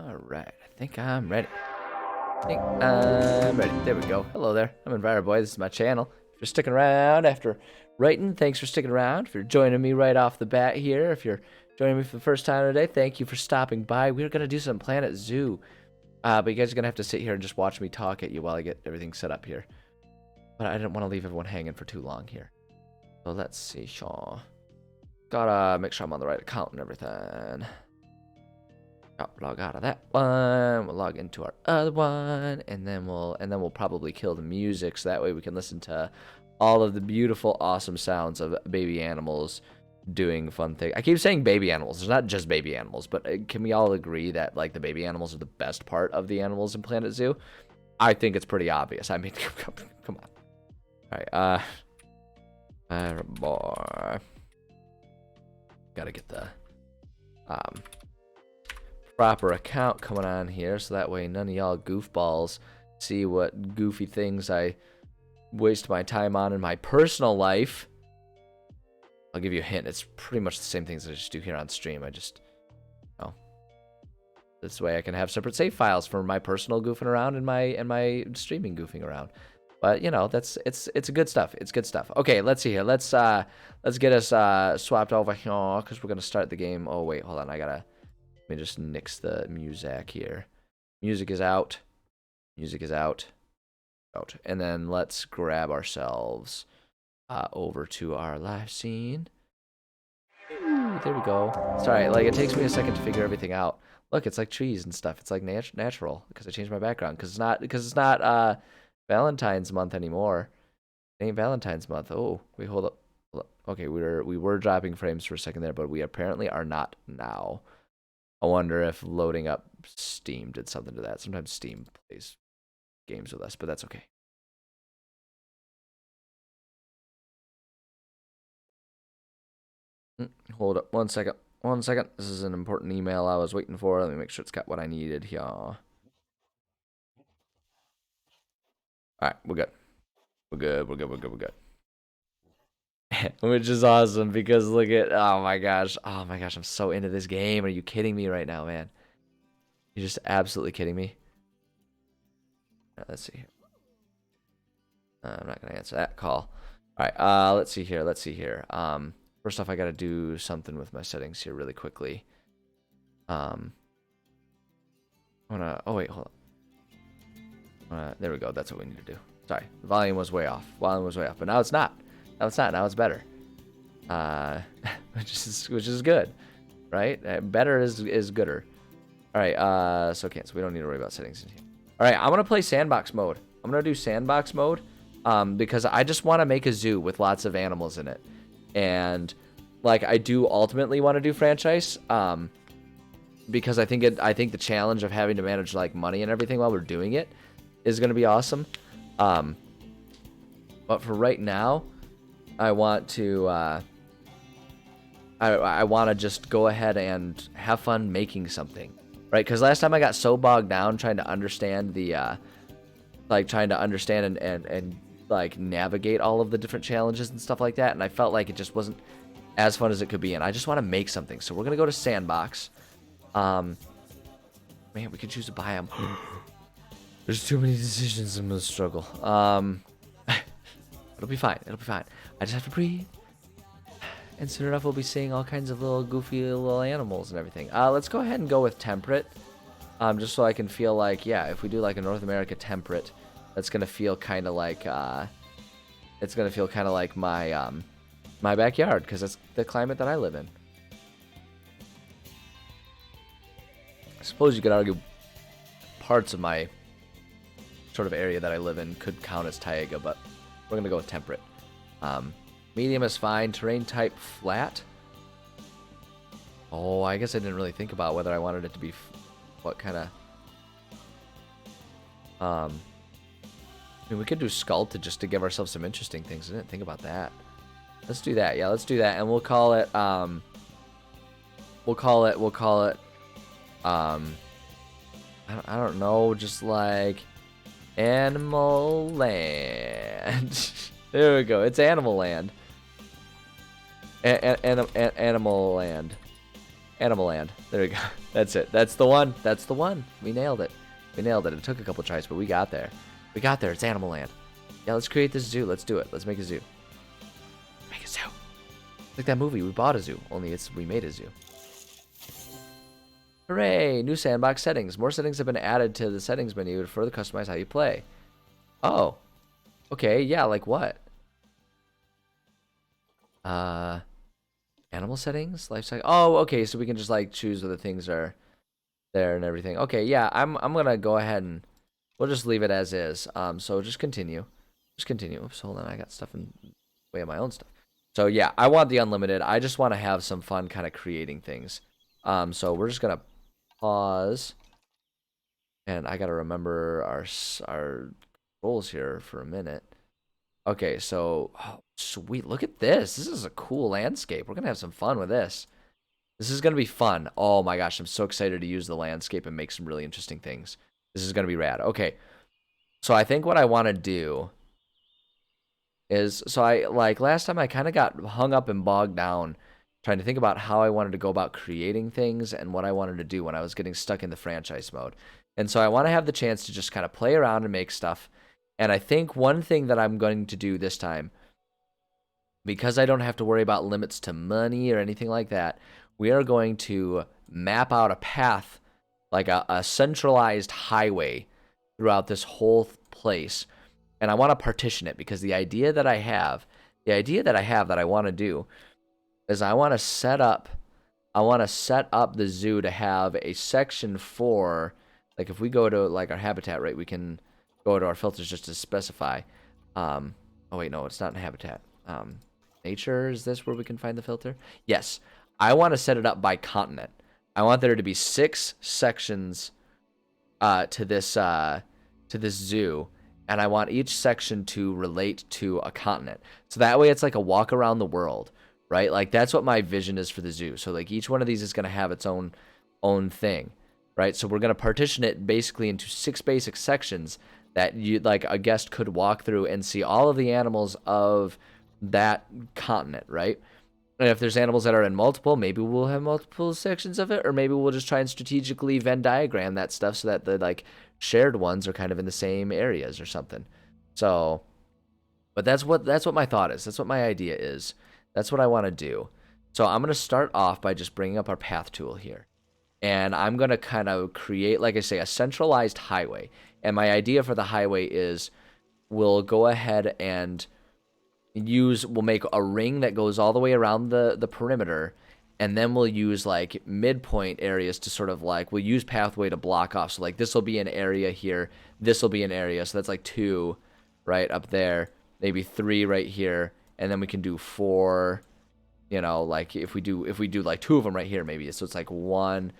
Alright, I think I'm ready. There we go. Hello there. I'm Enviroboy. This is my channel. If you're sticking around after writing, thanks for sticking around. If you're joining me right off the bat here, if you're joining me for the first time today, thank you for stopping by. We're going to do some Planet Zoo. But you guys are going to have to sit here and just watch me talk at you while I get everything set up here. But I didn't want to leave everyone hanging for too long here. So let's see, Shaw. Gotta make sure I'm on the right account and everything. Oh, log out of that one. We'll log into our other one, and then we'll probably kill the music so that way we can listen to all of the beautiful, awesome sounds of baby animals doing fun things. I keep saying baby animals. There's not just baby animals, but can we all agree that like the baby animals are the best part of the animals in Planet Zoo? I think it's pretty obvious. I mean, come on. All right, boy. Gotta get the proper account coming on here so that way none of y'all goofballs see what goofy things I waste my time on in my personal life. I'll give you a hint. It's pretty much the same things I just do here on stream. I just, this way I can have separate save files for my personal goofing around and my streaming goofing around. But you know, it's good stuff. It's good stuff. Okay, let's see here. Let's get us swapped over here because we're gonna start the game. Oh wait, hold on. Let me just nix the music here. Music is out. Music is out. Out. And then let's grab ourselves over to our live scene. Ooh, there we go. Sorry, like it takes me a second to figure everything out. Look, it's like trees and stuff. It's like natural because I changed my background because it's not Valentine's month anymore. It ain't Valentine's month. Oh, wait, hold up. Okay, we were dropping frames for a second there, but we apparently are not now. I wonder if loading up Steam did something to that. Sometimes Steam plays games with us, but that's okay. Hold up, 1 second. 1 second. This is an important email I was waiting for. Let me make sure it's got what I needed here. All right, we're good. We're good. Which is awesome because look at, oh my gosh, I'm so into this game. Are you kidding me right now, man? You're just absolutely kidding me. Right, let's see here. I'm not gonna answer that call. All right, let's see here. First off, I gotta do something with my settings here really quickly. Oh wait, hold on. There we go. That's what we need to do. Sorry, the volume was way off. But now it's not. Now it's better. Which is good, right? Better is gooder. All right. So we don't need to worry about settings in here. All right. I'm gonna play Sandbox Mode. I'm gonna do Sandbox Mode, because I just want to make a zoo with lots of animals in it, and like I do ultimately want to do franchise, because I think the challenge of having to manage like money and everything while we're doing it is gonna be awesome. But for right now, I want to I want to just go ahead and have fun making something, right? Because last time I got so bogged down trying to understand the and like navigate all of the different challenges and stuff like that, and I felt like it just wasn't as fun as it could be, and I just want to make something. So we're gonna go to Sandbox. Man, we could choose a biome. There's too many decisions. I'm gonna struggle. It'll be fine. I just have to breathe. And soon enough, we'll be seeing all kinds of little goofy little animals and everything. Let's go ahead and go with temperate. Just so I can feel like, yeah, if we do like a North America temperate, that's gonna feel kind of like, it's gonna feel kind of like my my backyard, because that's the climate that I live in. I suppose you could argue parts of my sort of area that I live in could count as taiga, but we're gonna go with temperate. Medium is fine. Terrain type flat. Oh, I guess I didn't really think about whether I wanted it to be what kind of. I mean, we could do sculpted just to give ourselves some interesting things. I didn't think about that. Let's do that. Yeah, let's do that, and we'll call it. We'll call it. I don't know, just like Animal Land. There we go. It's Animal Land. Animal Land. Animal Land. There we go. That's it. That's the one. That's the one. We nailed it. We nailed it. It took a couple tries, but we got there. We got there. It's Animal Land. Yeah, let's create this zoo. Let's do it. Let's make a zoo. Make a zoo. Like that movie. We bought a zoo. Only we made a zoo. Hooray! New sandbox settings. More settings have been added to the settings menu to further customize how you play. Oh. Okay, yeah, like what? Animal settings? Life cycle. Oh, okay, so we can just like choose whether things are there and everything. Okay, yeah, I'm gonna go ahead and we'll just leave it as is. So just continue. Just continue. Oops, hold on, I got stuff in the way of my own stuff. So yeah, I want the unlimited. I just want to have some fun kind of creating things. So we're just gonna pause, and I gotta remember our roles here for a minute. Okay, so oh, sweet, look at this. This is a cool landscape. We're gonna have some fun with this. This is gonna be fun. Oh my gosh, I'm so excited to use the landscape and make some really interesting things. This is gonna be rad. Okay, so I think what I want to do is, so I like last time I kind of got hung up and bogged down trying to think about how I wanted to go about creating things and what I wanted to do when I was getting stuck in the franchise mode. And so I want to have the chance to just kind of play around and make stuff. And I think one thing that I'm going to do this time, because I don't have to worry about limits to money or anything like that, we are going to map out a path, like a centralized highway throughout this whole place. And I want to partition it because the idea that I have that I want to do is I want to set up the zoo to have a section for, like if we go to like our habitat, right, we can go to our filters just to specify. Oh wait, no, it's not in habitat. Nature, is this where we can find the filter? Yes. I want to set it up by continent. I want there to be 6 sections to this zoo, and I want each section to relate to a continent. So that way it's like a walk around the world, right? Like that's what my vision is for the zoo. So like each one of these is going to have its own thing, right? So we're going to partition it basically into 6 basic sections that you like a guest could walk through and see all of the animals of that continent, right? And if there's animals that are in multiple, maybe we'll have multiple sections of it, or maybe we'll just try and strategically Venn diagram that stuff so that the like shared ones are kind of in the same areas or something. So, but that's what my thought is. That's what my idea is. That's what I want to do. So I'm going to start off by just bringing up our path tool here. And I'm going to kind of create, like I say, a centralized highway. And my idea for the highway is we'll go ahead and we'll make a ring that goes all the way around the perimeter, and then we'll use like midpoint areas to sort of like, we'll use pathway to block off. So like this will be an area here, this will be an area, so that's like 2 right up there, maybe 3 right here, and then we can do 4, you know, like if we do like 2 of them right here maybe, so it's like 1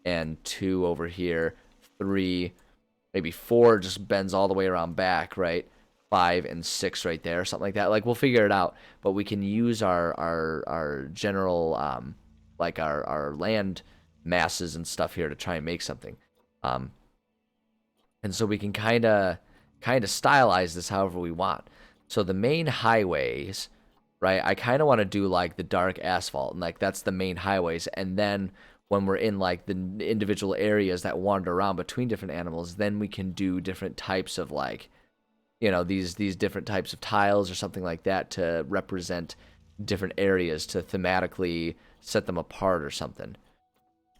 and 2 over here, 3, maybe 4 just bends all the way around back, right? 5 and 6 right there, something like that. Like we'll figure it out, but we can use our general like our land masses and stuff here to try and make something. And so we can kind of stylize this however we want. So the main highways, right? I kind of want to do like the dark asphalt, and like that's the main highways, and then when we're in like the individual areas that wander around between different animals, then we can do different types of like, you know, these different types of tiles or something like that to represent different areas to thematically set them apart or something,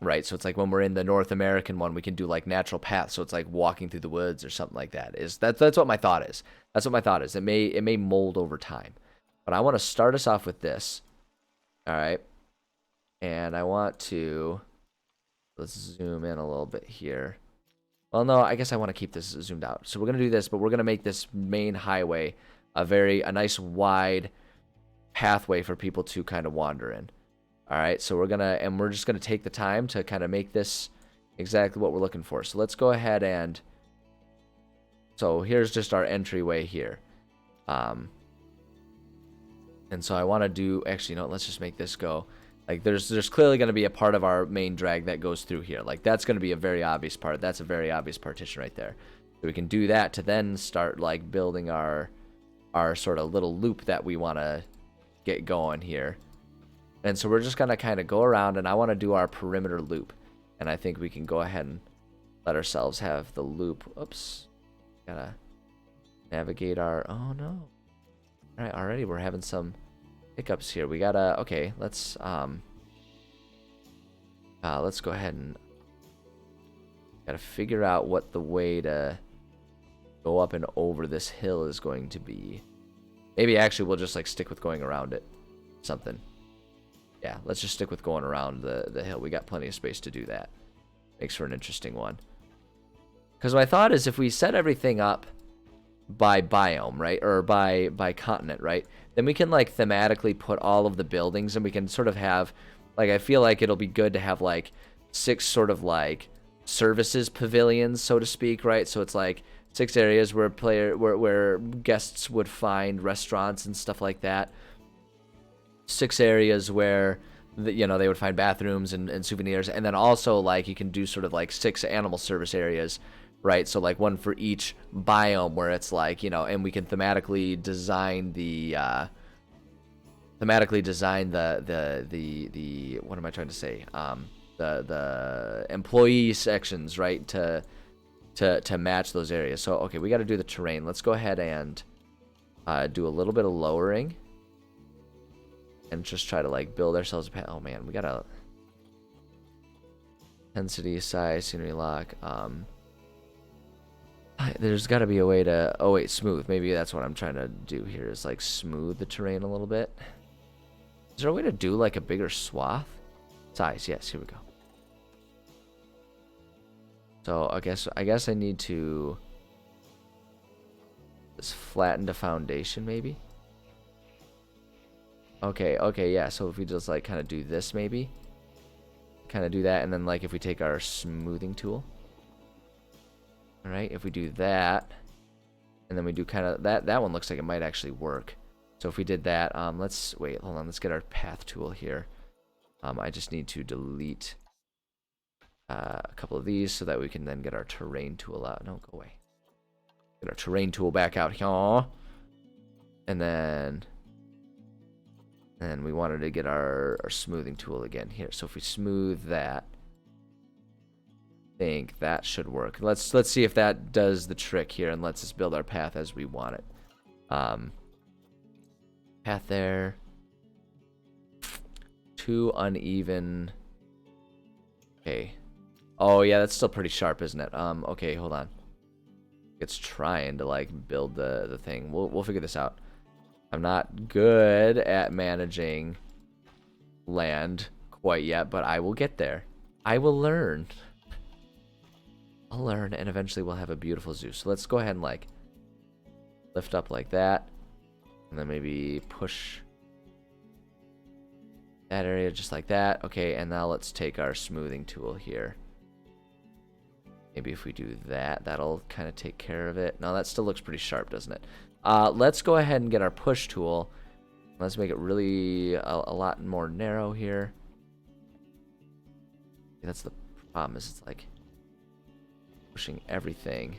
right? So it's like when we're in the North American one, we can do like natural paths, so it's like walking through the woods or something like that. That's what my thought is. That's what my thought is. It may mold over time, but I want to start us off with this. All right, and I want to, let's zoom in a little bit here. Well, no, I guess I want to keep this zoomed out. So we're going to do this, but we're going to make this main highway a nice wide pathway for people to kind of wander in. All right, so we're just going to take the time to kind of make this exactly what we're looking for. So let's go ahead and, so here's just our entryway here. And so I want to do, actually, no, let's just make this go. Like there's clearly going to be a part of our main drag that goes through here. Like that's going to be a very obvious part. That's a very obvious partition right there. So we can do that to then start like building our sort of little loop that we want to get going here. And so we're just going to kind of go around, and I want to do our perimeter loop. And I think we can go ahead and let ourselves have the loop. Oops. Gotta navigate our... Oh, no. All right, already we're having some hiccups here. We gotta... Okay, let's go ahead and... Gotta figure out what the way to go up and over this hill is going to be. Maybe actually we'll just like stick with going around it. Something. Yeah, let's just stick with going around the hill. We got plenty of space to do that. Makes for an interesting one. Because my thought is if we set everything up by biome, right? Or by continent, right? Then we can like thematically put all of the buildings, and we can sort of have, like, I feel like it'll be good to have like 6 sort of like services pavilions, so to speak, right? So it's like 6 areas where guests would find restaurants and stuff like that. 6 areas where they would find bathrooms and souvenirs, and then also like you can do sort of like 6 animal service areas, right? So like one for each biome, where it's like, and we can thematically design the what am I trying to say? The employee sections, right? To match those areas. So okay, we got to do the terrain. Let's go ahead and do a little bit of lowering. And just try to like build ourselves a path. Oh man, we gotta intensity, size, scenery lock. There's got to be a way to. Oh wait, smooth. Maybe that's what I'm trying to do here. Is like smooth the terrain a little bit. Is there a way to do like a bigger swath? Size, yes. Here we go. So I guess I need to just flatten the foundation maybe. Okay, yeah, so if we just like kind of do this maybe, kind of do that, and then like if we take our smoothing tool, all right, if we do that, and then we do kind of that one looks like it might actually work. So if we did that, let's wait, hold on, let's get our path tool here. I just need to delete a couple of these so that we can then get our terrain tool out. No, go away. Get our terrain tool back out here, and then we wanted to get our smoothing tool again here. So if we smooth that, I think that should work. Let's see if that does the trick here and lets us build our path as we want it. Path there. Too uneven. Okay. Oh yeah, that's still pretty sharp, isn't it? Okay, hold on. It's trying to like build the thing. We'll figure this out. I'm not good at managing land quite yet, but I will get there. I will learn. I'll learn, and eventually we'll have a beautiful zoo. So let's go ahead and like lift up like that, and then maybe push that area just like that. Okay, and now let's take our smoothing tool here. Maybe if we do that, that'll kind of take care of it. No, that still looks pretty sharp, doesn't it? Let's go ahead and get our push tool. Let's make it really a lot more narrow here. That's the problem, is it's like pushing everything.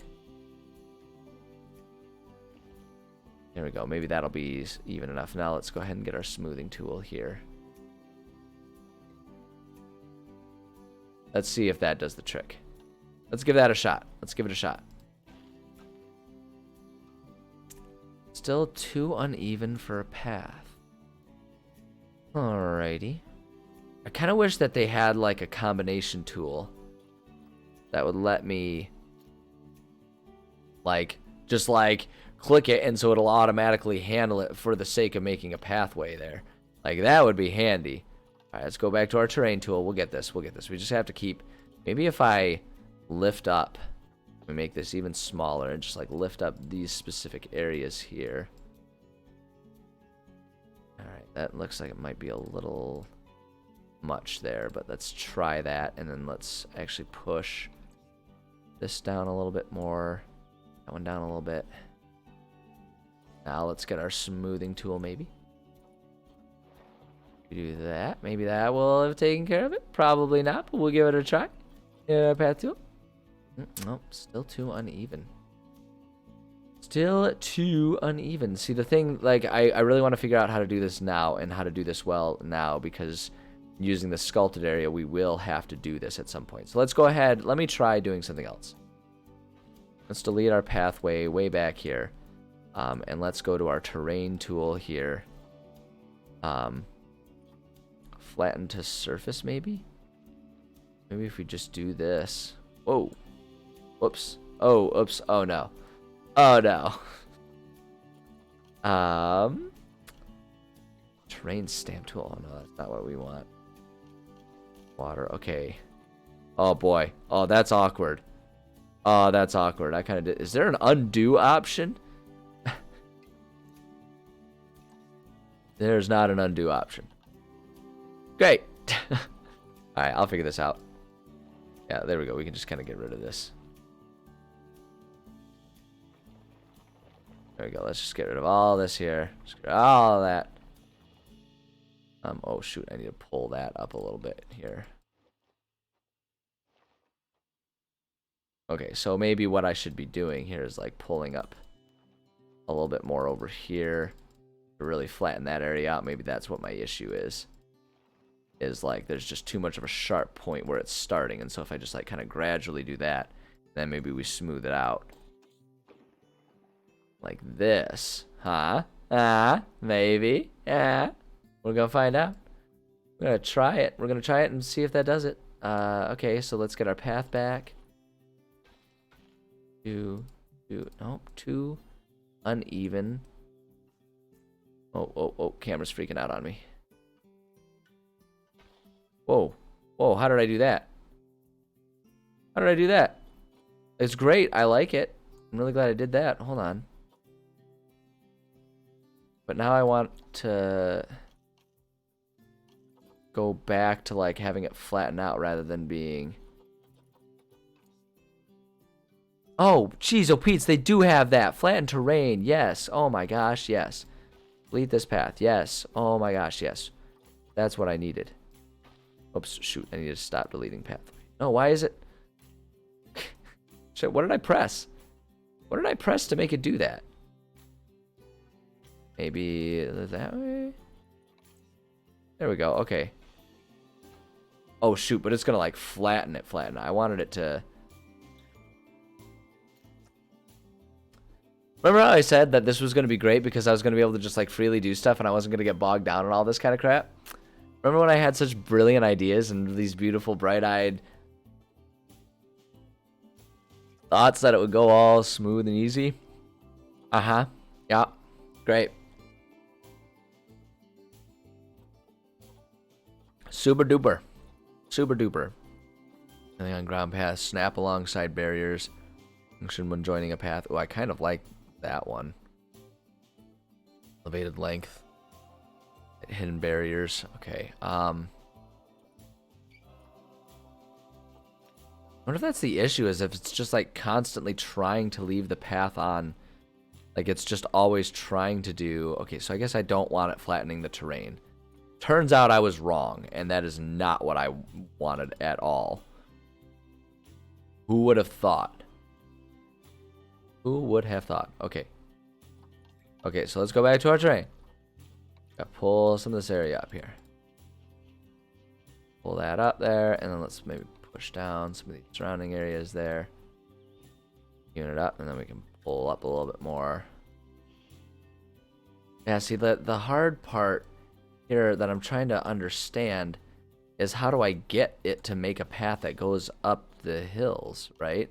There we go. Maybe that'll be even enough. Now let's go ahead and get our smoothing tool here. Let's see if that does the trick. Let's give that a shot. Let's give it a shot. Still too uneven for a path. Alrighty. I kind of wish that they had like a combination tool that would let me like just like click it, and so it'll automatically handle it for the sake of making a pathway there. Like that would be handy. All right, let's go back to our terrain tool. We'll get this. We'll get this. We just have to keep. Maybe if I lift up, we make this even smaller and just like lift up these specific areas here. All right, that looks like it might be a little much there, but let's try that, and then let's actually push this down a little bit more. That one down a little bit. Now let's get our smoothing tool maybe. We do that. Maybe that will have taken care of it. Probably not, but we'll give it a try. Yeah, path tool. Nope, still too uneven. Still too uneven. See, the thing, like, I really want to figure out how to do this now and how to do this well now, because using the sculpted area, we will have to do this at some point. So let's go ahead. Let me try doing something else. Let's delete our pathway way back here. And let's go to our terrain tool here. Flatten to surface, maybe? Maybe if we just do this. Whoa. Whoops. Oh, oops. Oh, no. Oh, no. Terrain stamp tool. Oh, no, that's not what we want. Water. Okay. Oh, boy. Oh, that's awkward. Oh, that's awkward. I kind of did. Is there an undo option? There's not an undo option. Great. All right, I'll figure this out. Yeah, there we go. We can just kind of get rid of this. There we go. Let's just get rid of all this here. Just get rid of all that. Oh, shoot. I need to pull that up a little bit here. Okay, so maybe what I should be doing here is like pulling up a little bit more over here to really flatten that area out. Maybe that's what my issue is. Is like there's just too much of a sharp point where it's starting. And so if I just like kind of gradually do that, then maybe we smooth it out. Like this. Huh? Maybe. Yeah. We're going to find out. We're going to try it. We're going to try it and see if that does it. Okay, so let's get our path back. Nope, too uneven. Oh, camera's freaking out on me. Whoa, how did I do that? How did I do that? It's great, I like it. I'm really glad I did that. Hold on. But now I want to go back to like having it flatten out rather than being... Oh, geez, oh, Pete's, they do have that. Flattened terrain, yes. Oh my gosh, yes. Delete this path, yes. Oh my gosh, yes. That's what I needed. Oops, shoot, I need to stop deleting pathway. No, why is it? Shit, what did I press? What did I press to make it do that? Maybe that way? There we go, okay. Oh shoot, but it's gonna like flatten it. I wanted it to... Remember how I said that this was going to be great because I was going to be able to just like freely do stuff and I wasn't going to get bogged down in all this kind of crap? Remember when I had such brilliant ideas and these beautiful bright-eyed thoughts that it would go all smooth and easy? Uh-huh. Yeah. Great. Super duper. Super duper. Anything on ground paths. Snap alongside barriers. Function when joining a path. Oh, I kind of like that one. Elevated length. Hidden barriers. Okay. I wonder if that's the issue, is if it's just like constantly trying to leave the path on. Like it's just always trying to do... Okay, so I guess I don't want it flattening the terrain. Turns out I was wrong, and that is not what I wanted at all. Who would have thought? Who would have thought? Okay. Okay, so let's go back to our terrain. Gotta pull some of this area up here. Pull that up there, and then let's maybe push down some of the surrounding areas there. Tune it up, and then we can pull up a little bit more. Yeah, see, the hard part here that I'm trying to understand is how do I get it to make a path that goes up the hills, right?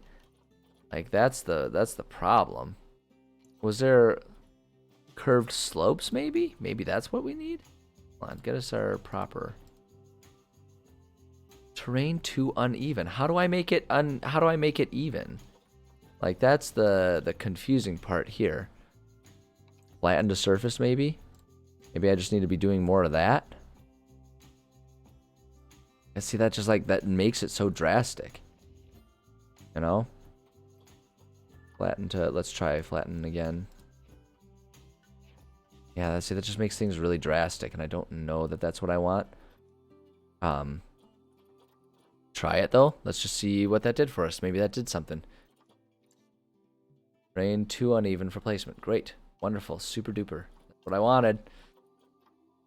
Like that's the problem. Was there curved slopes maybe? Maybe that's what we need? Hold on, get us our proper terrain too uneven. How do I make it even? Like that's the confusing part here. Flatten to surface maybe? Maybe I just need to be doing more of that. And see, that just like that makes it so drastic. You know? Flatten to, let's try flatten again. Yeah, see, that just makes things really drastic, and I don't know that that's what I want. Try it, though. Let's just see what that did for us. Maybe that did something. Terrain too uneven for placement. Great. Wonderful. Super duper. That's what I wanted.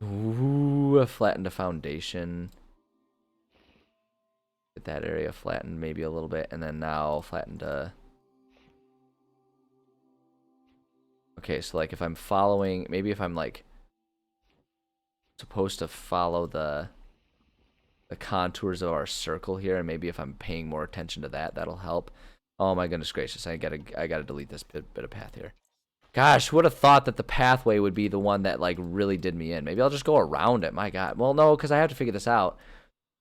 Ooh, flattened a foundation. Get that area flattened maybe a little bit, and then now flattened a... Okay, so like if I'm following, maybe if I'm like supposed to follow the contours of our circle here, and maybe if I'm paying more attention to that, that'll help. Oh my goodness gracious, I gotta delete this bit of path here. Gosh, who would have thought that the pathway would be the one that like really did me in? Maybe I'll just go around it. My God. Well, no, because I have to figure this out.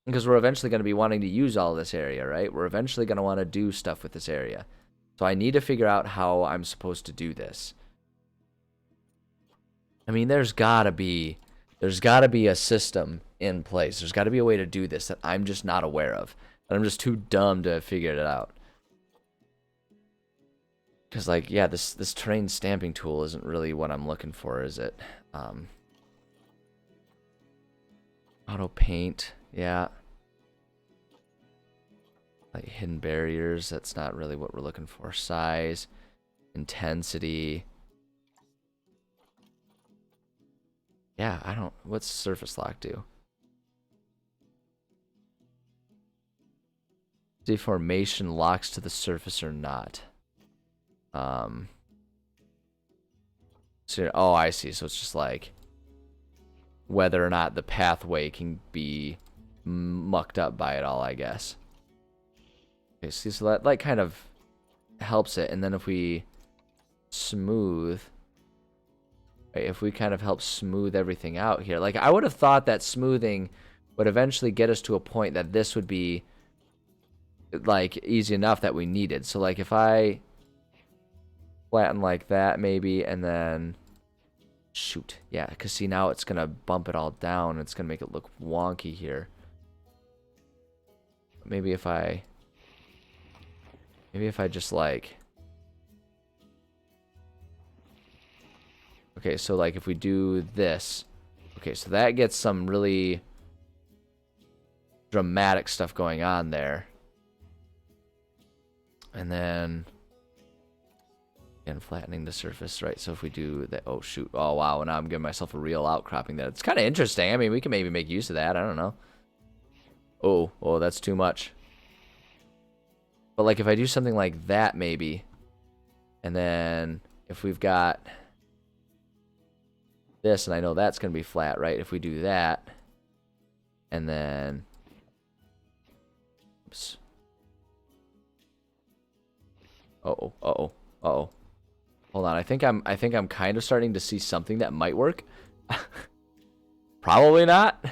Because we're eventually going to be wanting to use all of this area, right? We're eventually going to want to do stuff with this area. So I need to figure out how I'm supposed to do this. I mean, there's gotta be a system in place. There's gotta be a way to do this that I'm just not aware of. And I'm just too dumb to figure it out. Because, like, yeah, this terrain stamping tool isn't really what I'm looking for, is it? Auto paint, yeah. Like hidden barriers, that's not really what we're looking for. Size, intensity. Yeah, I don't... What's surface lock do? Deformation locks to the surface or not. So, oh, I see. So it's just like whether or not the pathway can be mucked up by it all, I guess. Okay, see, so that like kind of helps it. And then if we smooth... Right, if we kind of help smooth everything out here. Like, I would have thought that smoothing would eventually get us to a point that this would be, like, easy enough that we needed. So, like, if I flatten like that, maybe, and then... Shoot. Yeah, because, see, now it's going to bump it all down. It's going to make it look wonky here. Maybe if I... Maybe if I just, like... Okay, so like if we do this, okay, so that gets some really dramatic stuff going on there. And then, again, flattening the surface, right? So if we do that, oh shoot, oh wow, now I'm giving myself a real outcropping there. It's kind of interesting. I mean, we can maybe make use of that. I don't know. Oh, that's too much. But like if I do something like that maybe, and then if we've got this, and I know that's going to be flat, right? If we do that, and then, oops. Uh-oh. Hold on, I think I'm kind of starting to see something that might work. Probably not.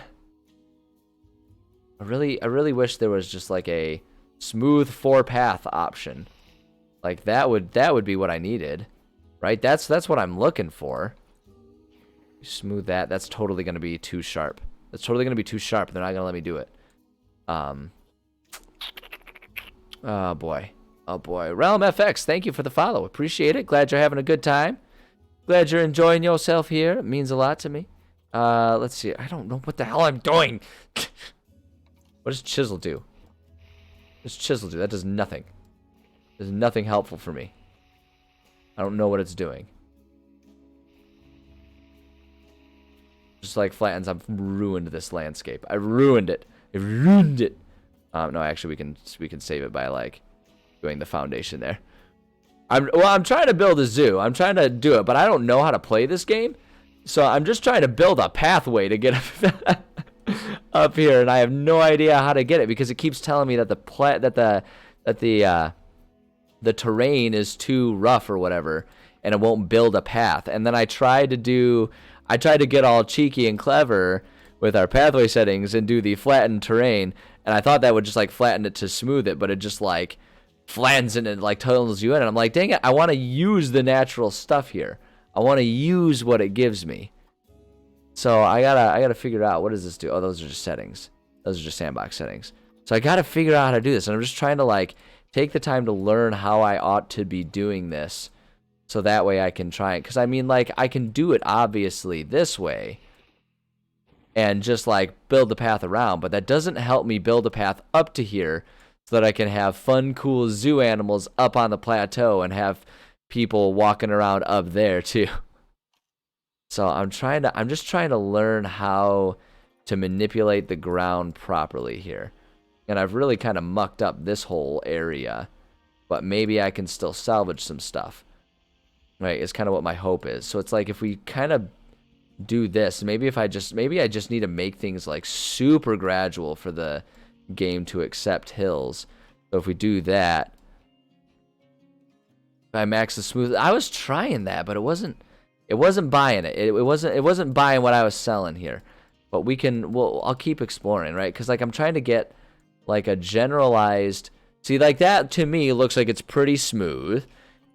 I really wish there was just like a smooth 4-path option. Like that would be what I needed, right? That's what I'm looking for. Smooth that. That's totally going to be too sharp. That's totally going to be too sharp. They're not going to let me do it. Oh, boy. Oh, boy. Realm FX, thank you for the follow. Appreciate it. Glad you're having a good time. Glad you're enjoying yourself here. It means a lot to me. Let's see. I don't know what the hell I'm doing. What does chisel do? What does chisel do? That does nothing. There's nothing helpful for me. I don't know what it's doing. Just like flattens, I've ruined this landscape. I ruined it. I ruined it. No, actually, we can save it by like doing the foundation there. I'm trying to build a zoo. I'm trying to do it, but I don't know how to play this game, so I'm just trying to build a pathway to get up here, and I have no idea how to get it because it keeps telling me that the terrain is too rough or whatever, and it won't build a path. And then I tried to get all cheeky and clever with our pathway settings and do the flattened terrain, and I thought that would just like flatten it to smooth it, but it just like flattens it and like tunnels you in, and I'm like, dang it, I want to use the natural stuff here. I want to use what it gives me. So I gotta figure out, what does this do? Oh, those are just settings. Those are just sandbox settings. So I gotta figure out how to do this, and I'm just trying to like take the time to learn how I ought to be doing this. So that way I can try it. Because, I mean, like, I can do it, obviously, this way. And just, like, build the path around. But that doesn't help me build a path up to here so that I can have fun, cool zoo animals up on the plateau and have people walking around up there too. So I'm just trying to learn how to manipulate the ground properly here. And I've really kind of mucked up this whole area, but maybe I can still salvage some stuff. Right, is kind of what my hope is. So it's like if we kind of do this, maybe I just need to make things like super gradual for the game to accept hills. So if we do that, I max the smooth. I was trying that, but it wasn't buying it. It wasn't buying what I was selling here. But I'll keep exploring, right? Because like I'm trying to get like a generalized. See, like that to me looks like it's pretty smooth,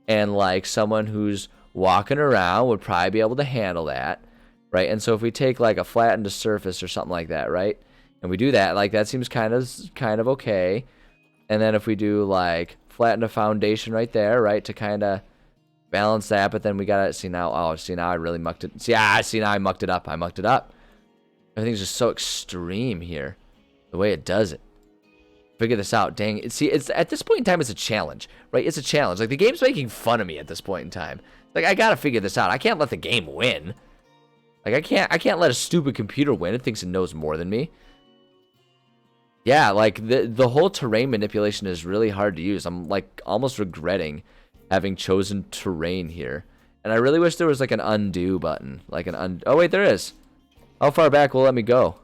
and like someone who's walking around would probably be able to handle that, right? And so if we take like a flattened surface or something like that, right? And we do that, like that seems kind of okay. And then if we do like flatten a foundation right there, right, to kind of balance that, but then we gotta see now. Oh, see now I really mucked it. See now I mucked it up. Everything's just so extreme here, the way it does it. Figure this out. Dang. It's at this point in time, it's a challenge, right? It's a challenge. Like the game's making fun of me at this point in time. Like I gotta figure this out. I can't let the game win. Like I can't let a stupid computer win. It thinks it knows more than me. Yeah, like the whole terrain manipulation is really hard to use. I'm like almost regretting having chosen terrain here. And I really wish there was like an undo button. Oh wait, there is. How far back will let me go?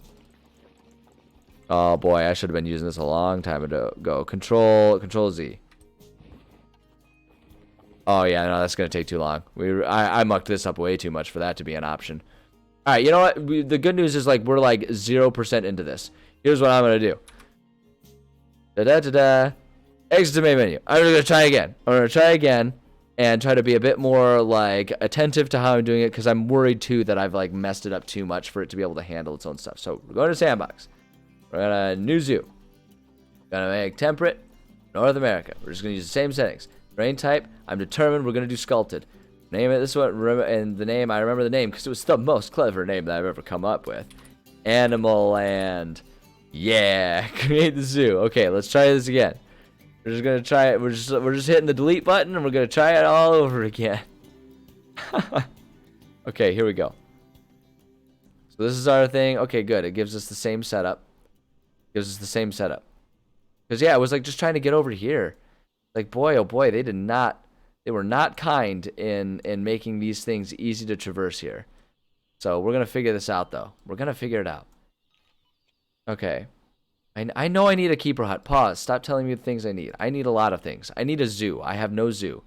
Oh boy, I should have been using this a long time ago. Control Z. Oh yeah, no, that's gonna take too long. I mucked this up way too much for that to be an option. All right, you know what? The good news is like we're like 0% into this. Here's what I'm gonna do. Exit to main menu. I'm gonna try again. And try to be a bit more like attentive to how I'm doing it, because I'm worried too that I've like messed it up too much for it to be able to handle its own stuff. So we're going to Sandbox. We're gonna new zoo. Gonna make temperate North America. We're just gonna use the same settings. Terrain type. I'm determined we're gonna do sculpted. Name it this one. And the name, I remember the name because it was the most clever name that I've ever come up with. Animal Land. Yeah, create the zoo. Okay, let's try this again. We're just gonna try it. We're just hitting the delete button, and we're gonna try it all over again. Okay, here we go. So this is our thing. Okay, good. It gives us the same setup. Because yeah, I was like just trying to get over here. Like boy, oh boy, they were not kind in making these things easy to traverse here. So we're gonna figure this out though. We're gonna figure it out. Okay. I know I need a keeper hut. Pause. Stop telling me the things I need. I need a lot of things. I need a zoo. I have no zoo.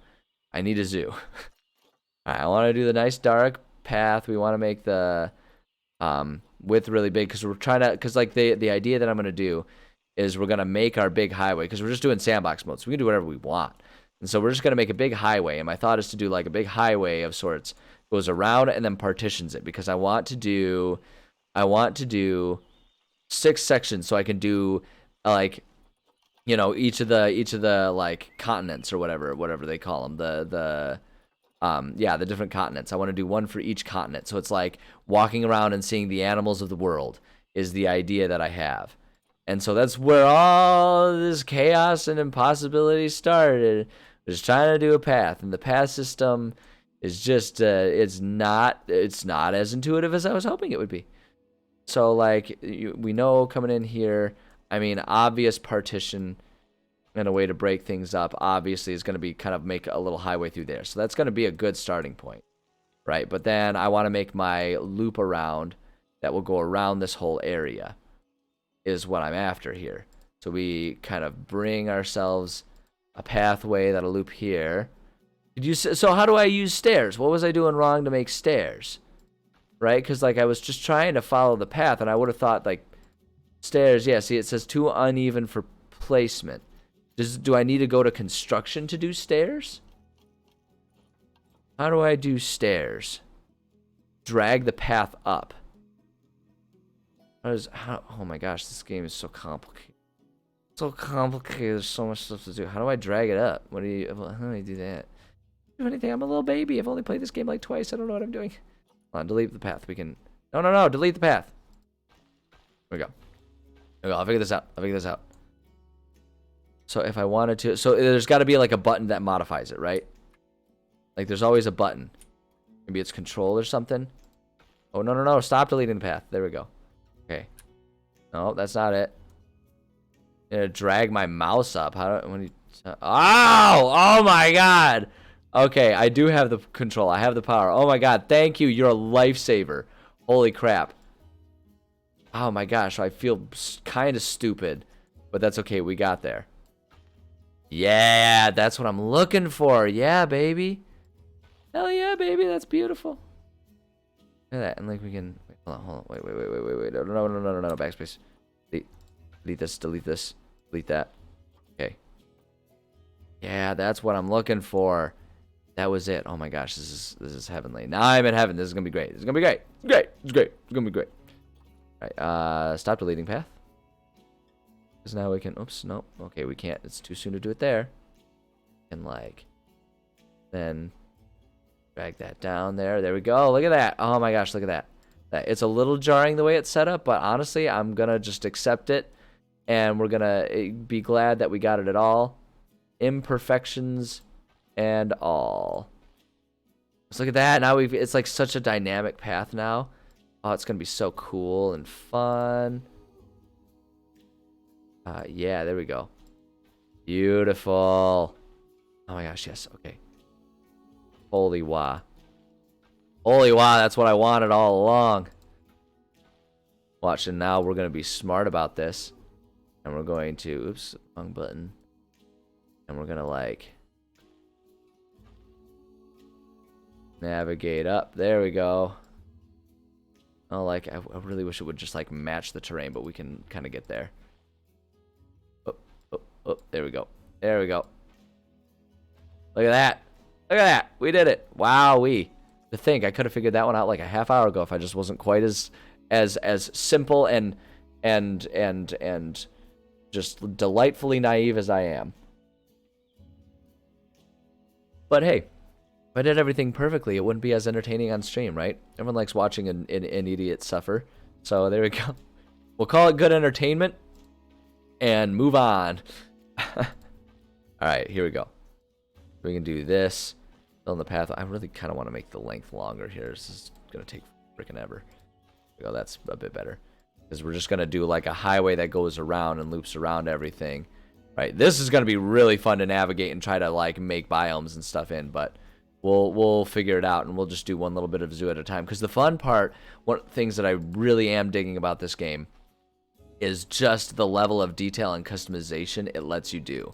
I need a zoo. Alright, I want to do the nice dark path. We want to make the width really big because we're trying to, because like the idea that I'm going to do is we're going to make our big highway, because we're just doing sandbox mode, so we can do whatever we want. And so we're just going to make a big highway, and my thought is to do like a big highway of sorts, goes around and then partitions it, because I want to do 6 sections, so I can do like, you know, each of the like continents or whatever they call them, the different continents. I want to do one for each continent, so it's like walking around and seeing the animals of the world is the idea that I have. And so that's where all this chaos and impossibility started. Just trying to do a path, and the path system is just it's not as intuitive as I was hoping it would be. So like we know coming in here, I mean, obvious partition and a way to break things up obviously is going to be kind of make a little highway through there. So that's going to be a good starting point, right? But then I want to make my loop around that will go around this whole area is what I'm after here. So we kind of bring ourselves a pathway that'll loop here. So how do I use stairs? What was I doing wrong to make stairs? Right? Because like I was just trying to follow the path, and I would have thought like stairs. Yeah, see, it says too uneven for placement. Do I need to go to construction to do stairs? How do I do stairs? Drag the path up. Oh my gosh, this game is so complicated. There's so much stuff to do. How do I drag it up? How do I do that? Do anything? I'm a little baby. I've only played this game like twice. I don't know what I'm doing. Hold on, delete the path. We can. No, delete the path. There we go. I'll figure this out. So if I wanted to, so there's got to be like a button that modifies it, right? Like, there's always a button. Maybe it's control or something. Oh, no, no, no. Stop deleting the path. There we go. Okay. No, that's not it. I'm gonna drag my mouse up. How do, when you... Oh! Oh, my God! Okay, I do have the control. I have the power. Oh, my God. Thank you. You're a lifesaver. Holy crap. Oh, my gosh. I feel kind of stupid. But that's okay. We got there. Yeah, that's what I'm looking for. Yeah, baby. Hell yeah, baby. That's beautiful. Look at that. And like we can... Wait, hold on. Wait. No. Backspace. Delete this. Delete this. Delete that. Okay. Yeah, that's what I'm looking for. That was it. Oh my gosh, this is heavenly. Now I'm in heaven. This is gonna be great. This is gonna be great. It's great. It's great. It's gonna be great. All right. Stop deleting path. Because now we can... Oops, no. Okay, we can't. It's too soon to do it there. And like... Then... Drag that down there. There we go. Look at that. Oh my gosh, look at that. It's a little jarring the way it's set up, but honestly, I'm gonna just accept it. And we're gonna be glad that we got it at all. Imperfections and all. Let's look at that. Now it's like such a dynamic path now. Oh, it's gonna be so cool and fun. Yeah, there we go. Beautiful. Oh my gosh, yes. Okay. Holy wah. Holy wah, that's what I wanted all along. Watch, and now we're gonna be smart about this. And we're going to... Oops, wrong button. And we're gonna like... Navigate up. There we go. Oh, like, I really wish it would just like match the terrain, but we can kind of get there. Oh, there we go. There we go. Look at that. Look at that. We did it. Wowee. To think, I could have figured that one out like a half hour ago if I just wasn't quite as simple and just delightfully naive as I am. But hey, if I did everything perfectly, it wouldn't be as entertaining on stream, right? Everyone likes watching an idiot suffer. So there we go. We'll call it good entertainment and move on. Alright, here we go. We can do this. On the path. I really kind of want to make the length longer here. This is going to take freaking ever. There we go, that's a bit better. Because we're just going to do like a highway that goes around and loops around everything. Right, this is going to be really fun to navigate and try to like make biomes and stuff in. But we'll figure it out and we'll just do one little bit of zoo at a time. Because the fun part, one of the things that I really am digging about this game is just the level of detail and customization it lets you do.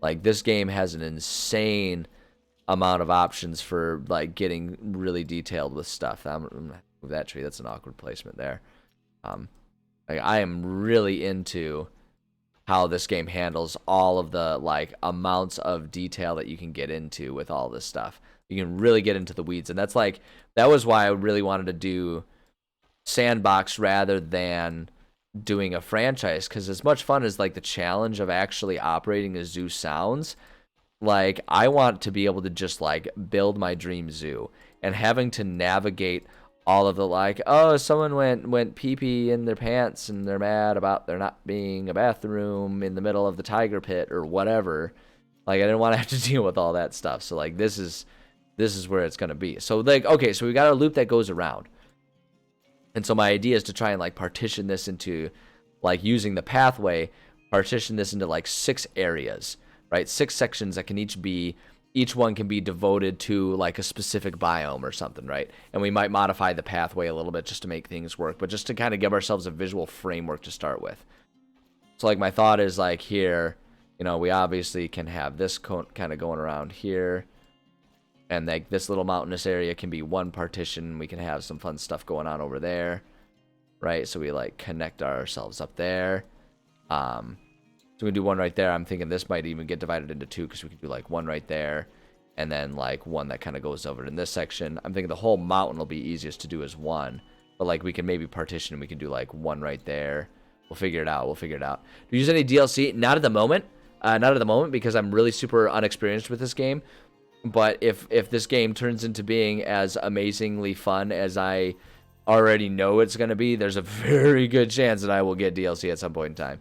Like, this game has an insane amount of options for like getting really detailed with stuff. I'm gonna move that tree. That's an awkward placement there. Like, I am really into how this game handles all of the like amounts of detail that you can get into with all this stuff. You can really get into the weeds, and that's like, that was why I really wanted to do Sandbox rather than doing a franchise, because as much fun as like the challenge of actually operating a zoo sounds, like, I want to be able to just like build my dream zoo, and having to navigate all of the like, oh, someone went pee-pee in their pants and they're mad about there not being a bathroom in the middle of the tiger pit or whatever. Like, I didn't want to have to deal with all that stuff. So like, this is where it's gonna be. So like, okay, so we got a loop that goes around. And so my idea is to try and like partition this into, like, using the pathway, partition this into like 6 areas, right? 6 sections that can each one can be devoted to like a specific biome or something, right? And we might modify the pathway a little bit just to make things work, but just to kind of give ourselves a visual framework to start with. So like, my thought is like, here, you know, we obviously can have this kind of going around here. And like, this little mountainous area can be one partition. We can have some fun stuff going on over there, right? So we like connect ourselves up there. So we do one right there. I'm thinking this might even get divided into 2, because we could do like one right there, and then like one that kind of goes over in this section. I'm thinking the whole mountain will be easiest to do as one, but like, we can maybe partition and we can do like one right there. We'll figure it out. We'll figure it out. Do you use any DLC? Not at the moment. Not at the moment, because I'm really super unexperienced with this game. But if this game turns into being as amazingly fun as I already know it's going to be, there's a very good chance that I will get DLC at some point in time.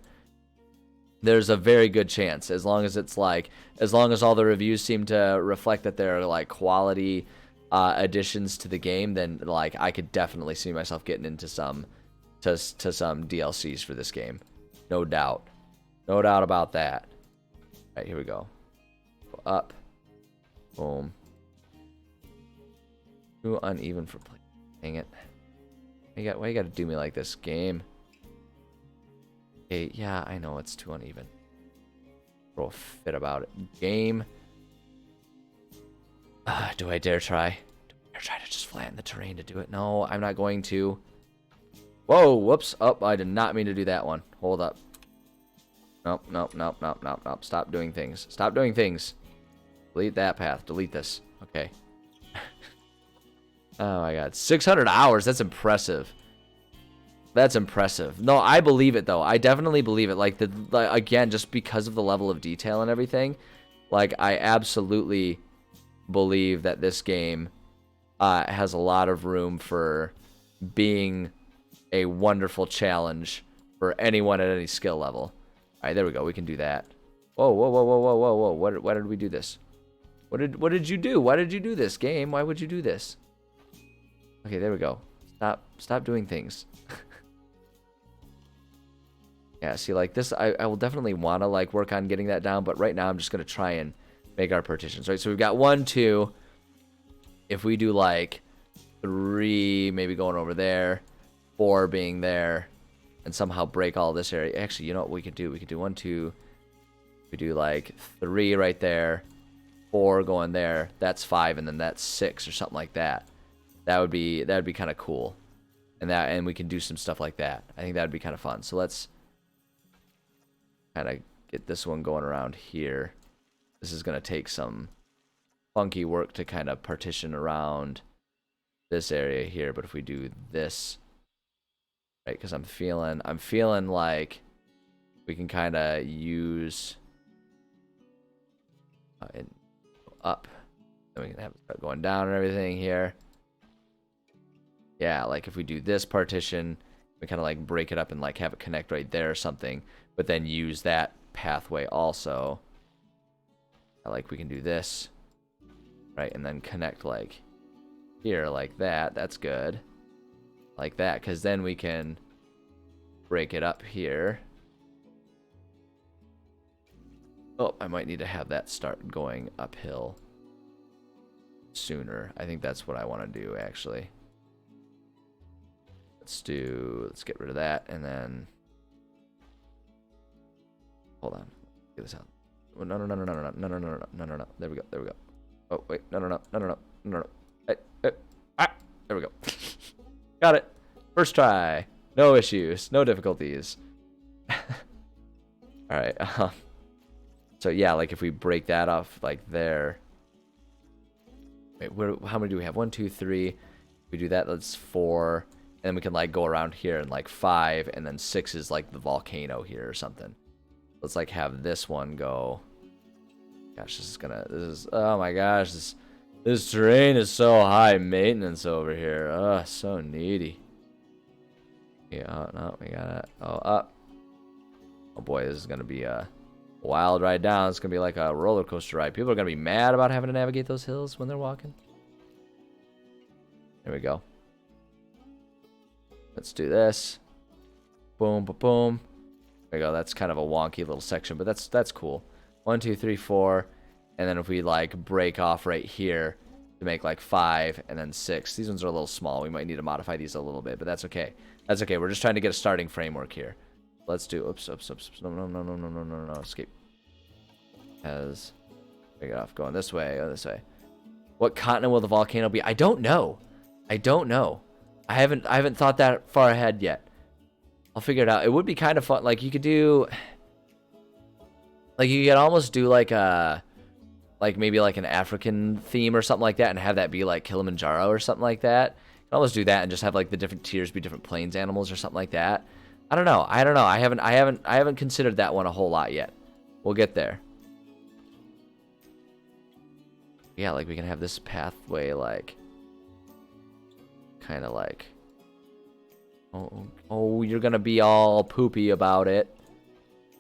there's a very good chance, as long as it's like, as long as all the reviews seem to reflect that they're like quality additions to the game, then like I could definitely see myself getting into some to some DLCs for this game. No doubt. No doubt about that. All right, here we go. Go up. Boom. Too uneven for play. Dang it. Why you gotta do me like this, game? Okay, yeah, I know it's too uneven. Throw a fit about it. Game. Do I dare try? Do I dare try to just flatten the terrain to do it? No, I'm not going to. Whoa, whoops. Oh, I did not mean to do that one. Hold up. Nope, nope, nope, nope, nope, nope. Stop doing things. Stop doing things. Delete that path. Delete this. Okay. Oh my god. 600 hours. That's impressive. That's impressive. No, I believe it though. I definitely believe it. Like again, just because of the level of detail and everything, like I absolutely believe that this game has a lot of room for being a wonderful challenge for anyone at any skill level. All right, there we go. We can do that. Whoa, whoa, whoa, whoa, whoa, whoa, whoa. Why did we do this? What did you do? Why did you do this, game? Why would you do this? Okay, there we go. Stop doing things. Yeah, see, like this, I will definitely want to like work on getting that down, but right now I'm just gonna try and make our partitions, right? So we've got 1, 2. If we do like 3, maybe going over there, 4 being there, and somehow break all this area. Actually, you know what we could do? We could do 1, 2. We do like 3 right there, 4 going there. That's 5, and then that's 6 or something like that. That'd be kind of cool, and we can do some stuff like that. I think that'd be kind of fun. So let's kind of get this one going around here. This is gonna take some funky work to kind of partition around this area here. But if we do this, right? Because I'm feeling like we can kind of use it up. Then we can have it start going down and everything here. Yeah, like if we do this partition, we kind of like break it up and like have it connect right there or something, but then use that pathway also. Like we can do this, right? And then connect like here like that. That's good. Like that, because then we can break it up here. Oh, I might need to have that start going uphill sooner. I think that's what I want to do, actually. Let's get rid of that, and then hold on. Get this out. Oh, no. There we go. Oh wait, no. There we go. Got it. First try. No issues. No difficulties. All right. So yeah, like if we break that off like there. Wait, how many do we have? 1, 2, 3. We do that. That's 4. And then we can like go around here and like 5, and then 6 is like the volcano here or something. Let's like have this one go. Gosh, oh my gosh, this terrain is so high maintenance over here. Oh, so needy. Yeah, oh, no, we gotta up. Oh boy, this is gonna be a wild ride down. It's gonna be like a roller coaster ride. People are gonna be mad about having to navigate those hills when they're walking. There we go. Let's do this. Boom, boom, boom. There we go. That's kind of a wonky little section, but that's cool. 1, 2, 3, 4, and then if we like break off right here to make like 5 and then 6. These ones are a little small. We might need to modify these a little bit, but that's okay. That's okay. We're just trying to get a starting framework here. Let's do. Oops. No. Escape. As break it off. Going this way. Go this way. What continent will the volcano be? I don't know. I haven't thought that far ahead yet. I'll figure it out. It would be kind of fun. Like you could do, like you could almost do like a, like maybe like an African theme or something like that, and have that be like Kilimanjaro or something like that. You can almost do that and just have like the different tiers be different plains animals or something like that. I don't know. I haven't considered that one a whole lot yet. We'll get there. Yeah, like we can have this pathway like kind of like, oh, you're gonna be all poopy about it.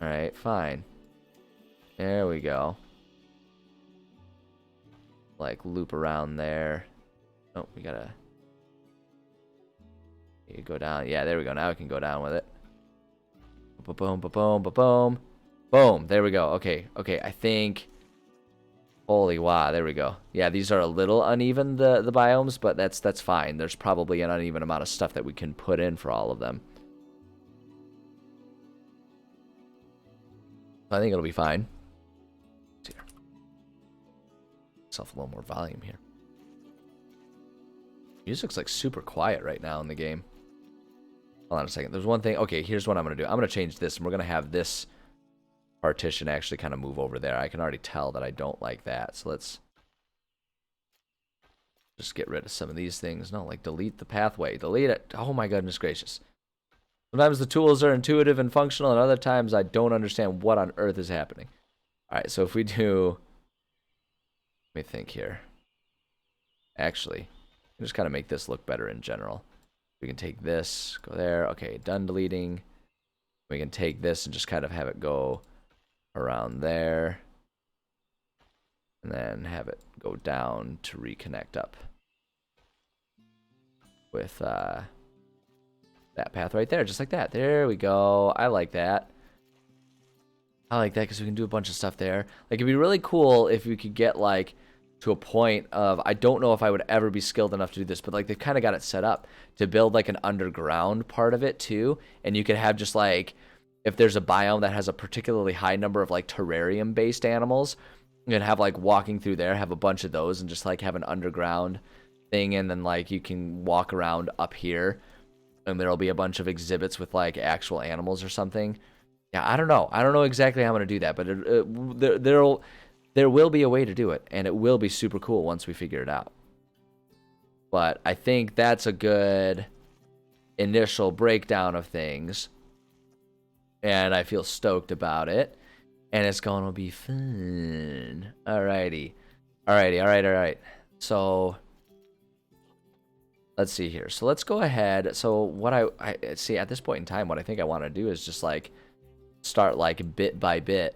Alright, fine. There we go. Like, loop around there. Oh, we gotta... You go down. Yeah, there we go. Now we can go down with it. Boom, boom, boom, boom, boom. Boom. There we go. Okay, okay. I think... Holy wow, there we go. Yeah, these are a little uneven, the biomes, but that's fine. There's probably an uneven amount of stuff that we can put in for all of them. I think it'll be fine. Let's see here. Myself a little more volume here. Music's like super quiet right now in the game. Hold on a second. There's one thing. Okay, here's what I'm going to do. I'm going to change this, and we're going to have this partition actually kind of move over there. I can already tell that I don't like that. So let's just get rid of some of these things. No, like delete the pathway. Delete it. Oh my goodness gracious. Sometimes the tools are intuitive and functional, and other times I don't understand what on earth is happening. All right, so if we do... Let me think here. Actually, just kind of make this look better in general. We can take this, go there. Okay, done deleting. We can take this and just kind of have it go around there. And then have it go down to reconnect up with that path right there, just like that. There we go. I like that. I like that because we can do a bunch of stuff there. Like, it'd be really cool if we could get, like, to a point of, I don't know if I would ever be skilled enough to do this, but, like, they've kind of got it set up to build, like, an underground part of it, too. And you could have just, like, if there's a biome that has a particularly high number of, like, terrarium-based animals, you can have, like, walking through there, have a bunch of those, and just, like, have an underground thing, and then, like, you can walk around up here, and there'll be a bunch of exhibits with, like, actual animals or something. Yeah, I don't know. I don't know exactly how I'm going to do that, but there will be a way to do it, and it will be super cool once we figure it out. But I think that's a good initial breakdown of things, and I feel stoked about it, and it's going to be fun. Alrighty. Alright. So... let's see here. So let's go ahead. So what I see at this point in time, what I think I want to do is just like start like bit by bit,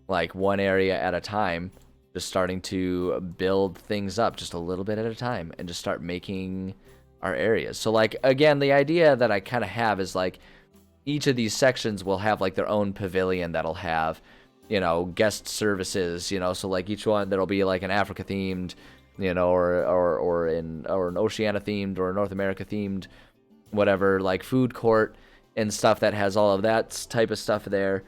like one area at a time, just starting to build things up just a little bit at a time and just start making our areas. So like, again, the idea that I kind of have is like each of these sections will have like their own pavilion that'll have, you know, guest services, you know, so like each one there'll be like an Africa themed, you know, or an Oceania themed or North America themed, whatever, like food court and stuff that has all of that type of stuff there,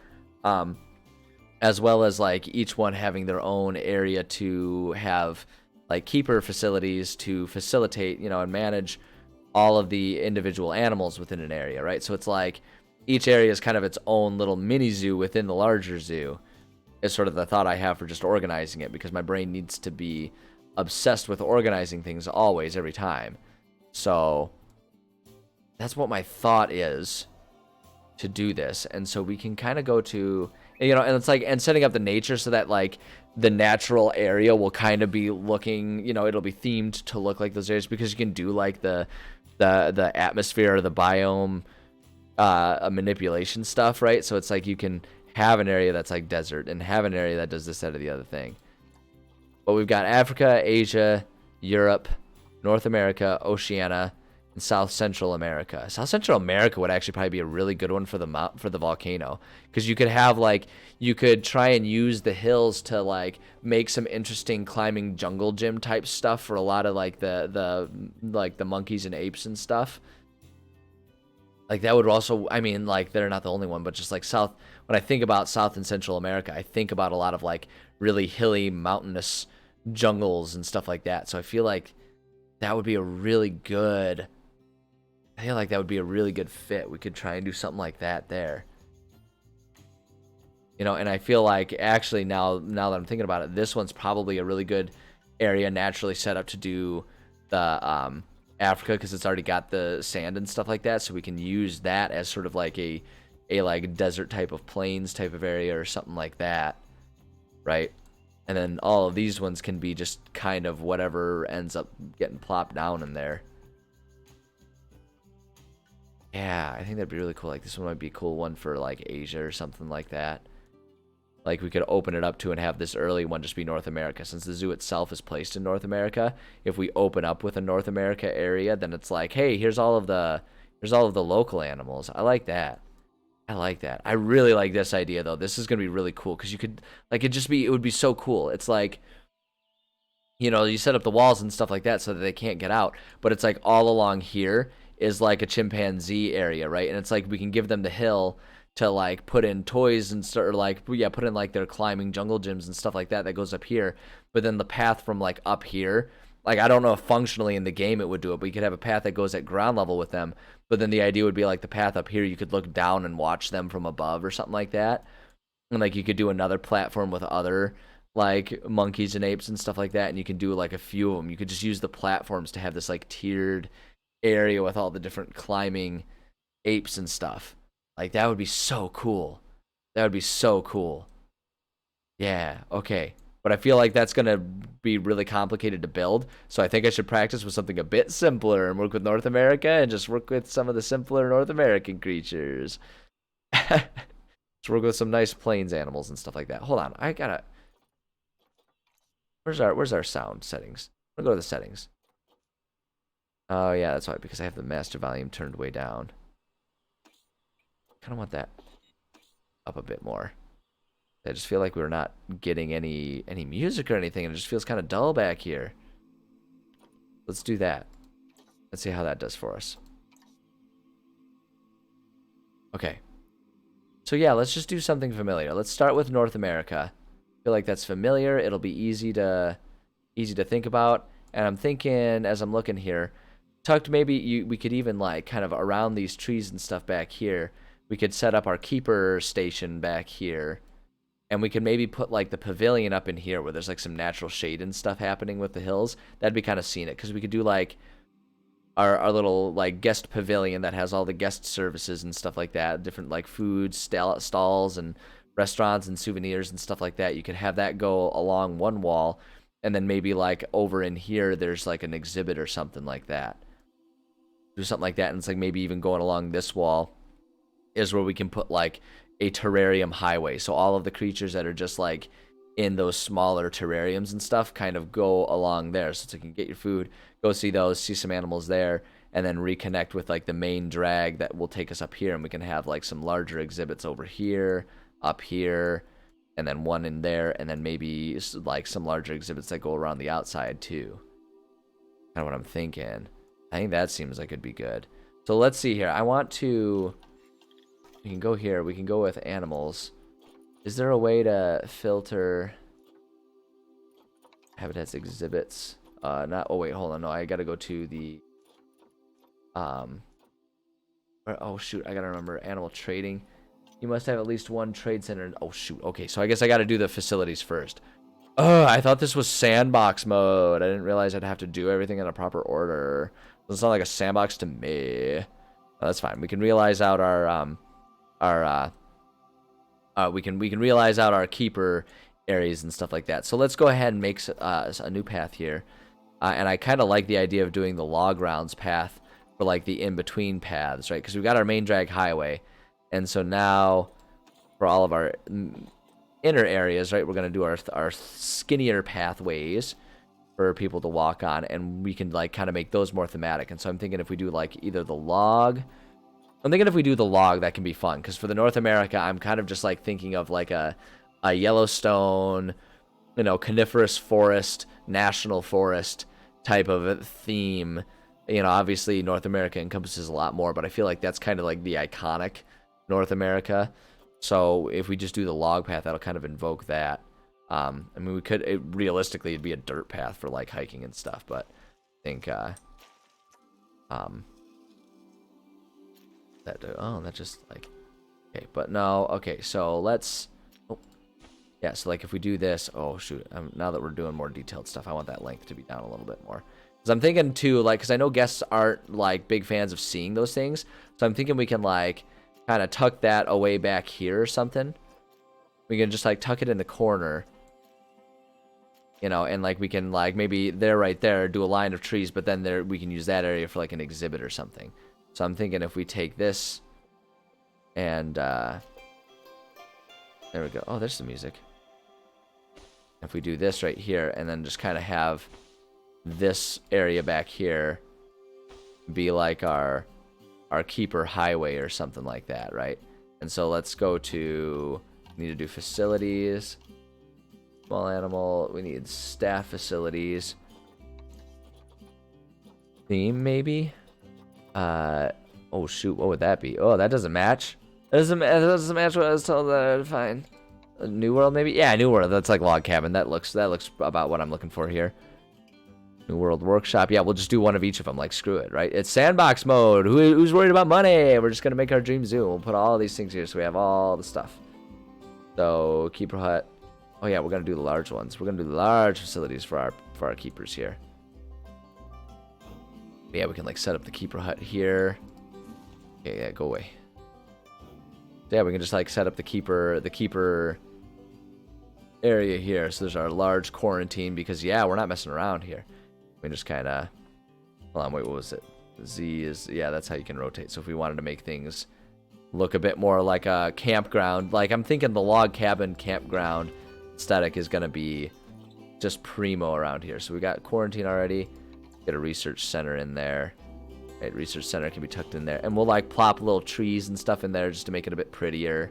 as well as like each one having their own area to have like keeper facilities to facilitate, you know, and manage all of the individual animals within an area, right? So it's like each area is kind of its own little mini zoo within the larger zoo, is sort of the thought I have for just organizing it, because my brain needs to be obsessed with organizing things always, every time. So that's what my thought is to do this. And so we can kind of go to, you know, and it's like, and setting up the nature so that like the natural area will kind of be looking, you know, it'll be themed to look like those areas, because you can do like the atmosphere or the biome manipulation stuff, right? So it's like you can have an area that's like desert and have an area that does this, that, or the other thing. But we've got Africa, Asia, Europe, North America, Oceania, and South Central America. South Central America would actually probably be a really good one for the volcano, because you could have like, you could try and use the hills to like make some interesting climbing jungle gym type stuff for a lot of like the monkeys and apes and stuff. Like that would also, I mean, like they're not the only one, but just like South, when I think about South and Central America, I think about a lot of like really hilly, mountainous jungles and stuff like that. So I feel like that would be a really good, I feel like that would be a really good fit. We could try and do something like that there. You know, and I feel like actually now that I'm thinking about it, this one's probably a really good area naturally set up to do the Africa, because it's already got the sand and stuff like that, so we can use that as sort of like a like desert type of plains type of area or something like that, right? And then all of these ones can be just kind of whatever ends up getting plopped down in there. Yeah, I think that'd be really cool. Like this one might be a cool one for like Asia or something like that. Like we could open it up to and have this early one just be North America. Since the zoo itself is placed in North America, if we open up with a North America area, then it's like, hey, here's all of the local animals. I like that. I like that. I really like this idea though. This is gonna be really cool because you could like it would be so cool. It's like, you know, you set up the walls and stuff like that so that they can't get out, but it's like all along here is like a chimpanzee area, right? And it's like we can give them the hill to like put in toys and start, or like, yeah, put in like their climbing jungle gyms and stuff like that that goes up here. But then the path from like up here, like I don't know if functionally in the game it would do it, but you could have a path that goes at ground level with them. But then the idea would be like the path up here, you could look down and watch them from above or something like that. And like you could do another platform with other like monkeys and apes and stuff like that, and you can do like a few of them. You could just use the platforms to have this like tiered area with all the different climbing apes and stuff. Like that would be so cool. That would be so cool. Yeah, okay. But I feel like that's gonna be really complicated to build. So I think I should practice with something a bit simpler and work with North America and just work with some of the simpler North American creatures. Just work with some nice plains animals and stuff like that. Hold on, I gotta. Where's our sound settings? I'm gonna go to the settings. Oh yeah, that's why, because I have the master volume turned way down. Kind of want that up a bit more. I just feel like we're not getting any music or anything, and it just feels kind of dull back here. Let's do that. Let's see how that does for us. Okay. So yeah, let's just do something familiar. Let's start with North America. I feel like that's familiar. It'll be easy to think about. And I'm thinking as I'm looking here, tucked maybe we could even like kind of around these trees and stuff back here. We could set up our keeper station back here. And we could maybe put like the pavilion up in here where there's like some natural shade and stuff happening with the hills. That'd be kind of scenic because we could do like our little like guest pavilion that has all the guest services and stuff like that, different like food stalls and restaurants and souvenirs and stuff like that. You could have that go along one wall, and then maybe like over in here there's like an exhibit or something like that. Do something like that, and it's like maybe even going along this wall is where we can put like a terrarium highway. So all of the creatures that are just like in those smaller terrariums and stuff kind of go along there. So you can get your food, go see those, see some animals there, and then reconnect with like the main drag that will take us up here. And we can have like some larger exhibits over here, up here, and then one in there, and then maybe like some larger exhibits that go around the outside too. Kind of what I'm thinking. I think that seems like it'd be good. So let's see here. I want to... We can go here. We can go with animals. Is there a way to filter habitats exhibits? Not. Oh wait, hold on. No, I gotta go to the. Oh shoot, I gotta remember animal trading. You must have at least one trade center. Oh shoot. Okay, so I guess I gotta do the facilities first. Oh, I thought this was sandbox mode. I didn't realize I'd have to do everything in a proper order. It's not like a sandbox to me. Oh, that's fine. We can realize out we can realize out our keeper areas and stuff like that. So let's go ahead and make a new path here. And I kind of like the idea of doing the log rounds path for like the in-between paths, right? Because we've got our main drag highway. And so now for all of our inner areas, right, we're going to do our skinnier pathways for people to walk on. And we can like kind of make those more thematic. And so I'm thinking if we do like either the log... I'm thinking if we do the log, that can be fun. Because for the North America, I'm kind of just like thinking of like a Yellowstone, you know, coniferous forest, national forest type of theme. You know, obviously North America encompasses a lot more, but I feel like that's kind of like the iconic North America. So if we just do the log path, that'll kind of invoke that. I mean, we could, realistically, it'd be a dirt path for like hiking and stuff, but I think, that just like, okay, but no, okay, so let's, oh, yeah, so like if we do this, oh shoot, now that we're doing more detailed stuff, I want that length to be down a little bit more. Because I'm thinking too, like, because I know guests aren't like big fans of seeing those things, so I'm thinking we can like kind of tuck that away back here or something. We can just like tuck it in the corner, you know, and like we can like maybe there, right there, do a line of trees, but then there we can use that area for like an exhibit or something. So I'm thinking if we take this and there we go. Oh, there's the music. If we do this right here and then just kind of have this area back here be like our keeper highway or something like that, right? And so let's go to, we need to do facilities, small animal, we need staff facilities, theme maybe. Oh shoot, what would that be? Oh, that doesn't match. That doesn't match what I was told that I'd find. A New World maybe? Yeah, New World. That's like log cabin. That looks about what I'm looking for here. New World Workshop. Yeah, we'll just do one of each of them. Like, screw it, right? It's Sandbox Mode. Who's worried about money? We're just going to make our dream zoo. We'll put all these things here so we have all the stuff. So, Keeper Hut. Oh, yeah, we're going to do the large ones. We're going to do the large facilities for our keepers here. Yeah, we can, like, set up the Keeper Hut here. Okay, yeah, go away. So, yeah, we can just, like, set up the keeper area here. So, there's our large quarantine because, yeah, we're not messing around here. We just kind of, hold on, wait, what was it? Z is, yeah, that's how you can rotate. So if we wanted to make things look a bit more like a campground, like I'm thinking the log cabin campground aesthetic is going to be just primo around here. So we got quarantine already. Get a research center in there. Right, research center can be tucked in there. And we'll like plop little trees and stuff in there just to make it a bit prettier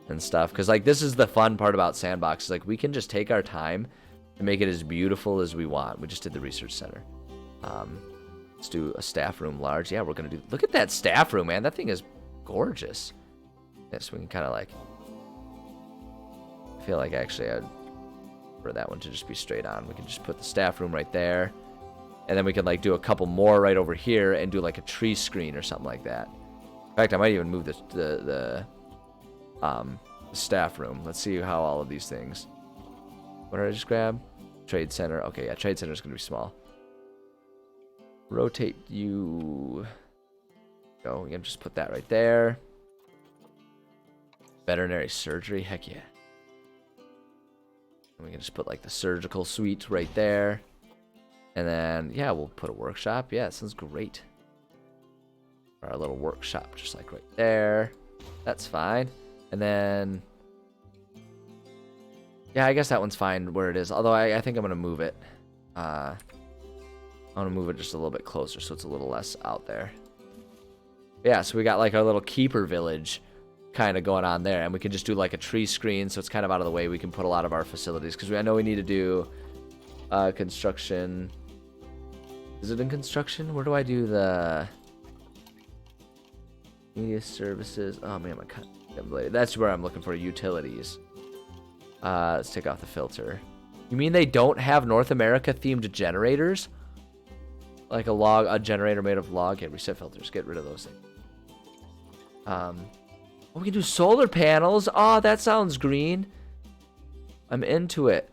and stuff. Because like this is the fun part about Sandbox. Is like we can just take our time to make it as beautiful as we want. We just did the research center. Let's do a staff room large. Yeah, we're going to do... Look at that staff room, man. That thing is gorgeous. Yeah, so we can kind of like... I feel like actually I'd prefer that one to just be straight on. We can just put the staff room right there. And then we can like do a couple more right over here and do like a tree screen or something like that. In fact, I might even move the staff room. Let's see how all of these things... What did I just grab? Trade center. Okay, yeah, trade center is going to be small. Rotate you. Go. We can just put that right there. Veterinary surgery. Heck yeah. And we can just put like the surgical suite right there. And then, yeah, we'll put a workshop. Yeah, it sounds great. Our little workshop, just like right there. That's fine. And then... Yeah, I guess that one's fine where it is. Although I think I'm going to move it. I'm going to move it just a little bit closer so it's a little less out there. Yeah, so we got like our little keeper village kind of going on there. And we can just do like a tree screen so it's kind of out of the way. We can put a lot of our facilities. Because I know we need to do construction. Is it in construction? Where do I do the media services? Oh man, that's where I'm looking for utilities. Let's take off the filter. You mean they don't have North America themed generators? Like a generator made of log? Yeah, reset filters. Get rid of those things. We can do solar panels. Oh, that sounds green. I'm into it.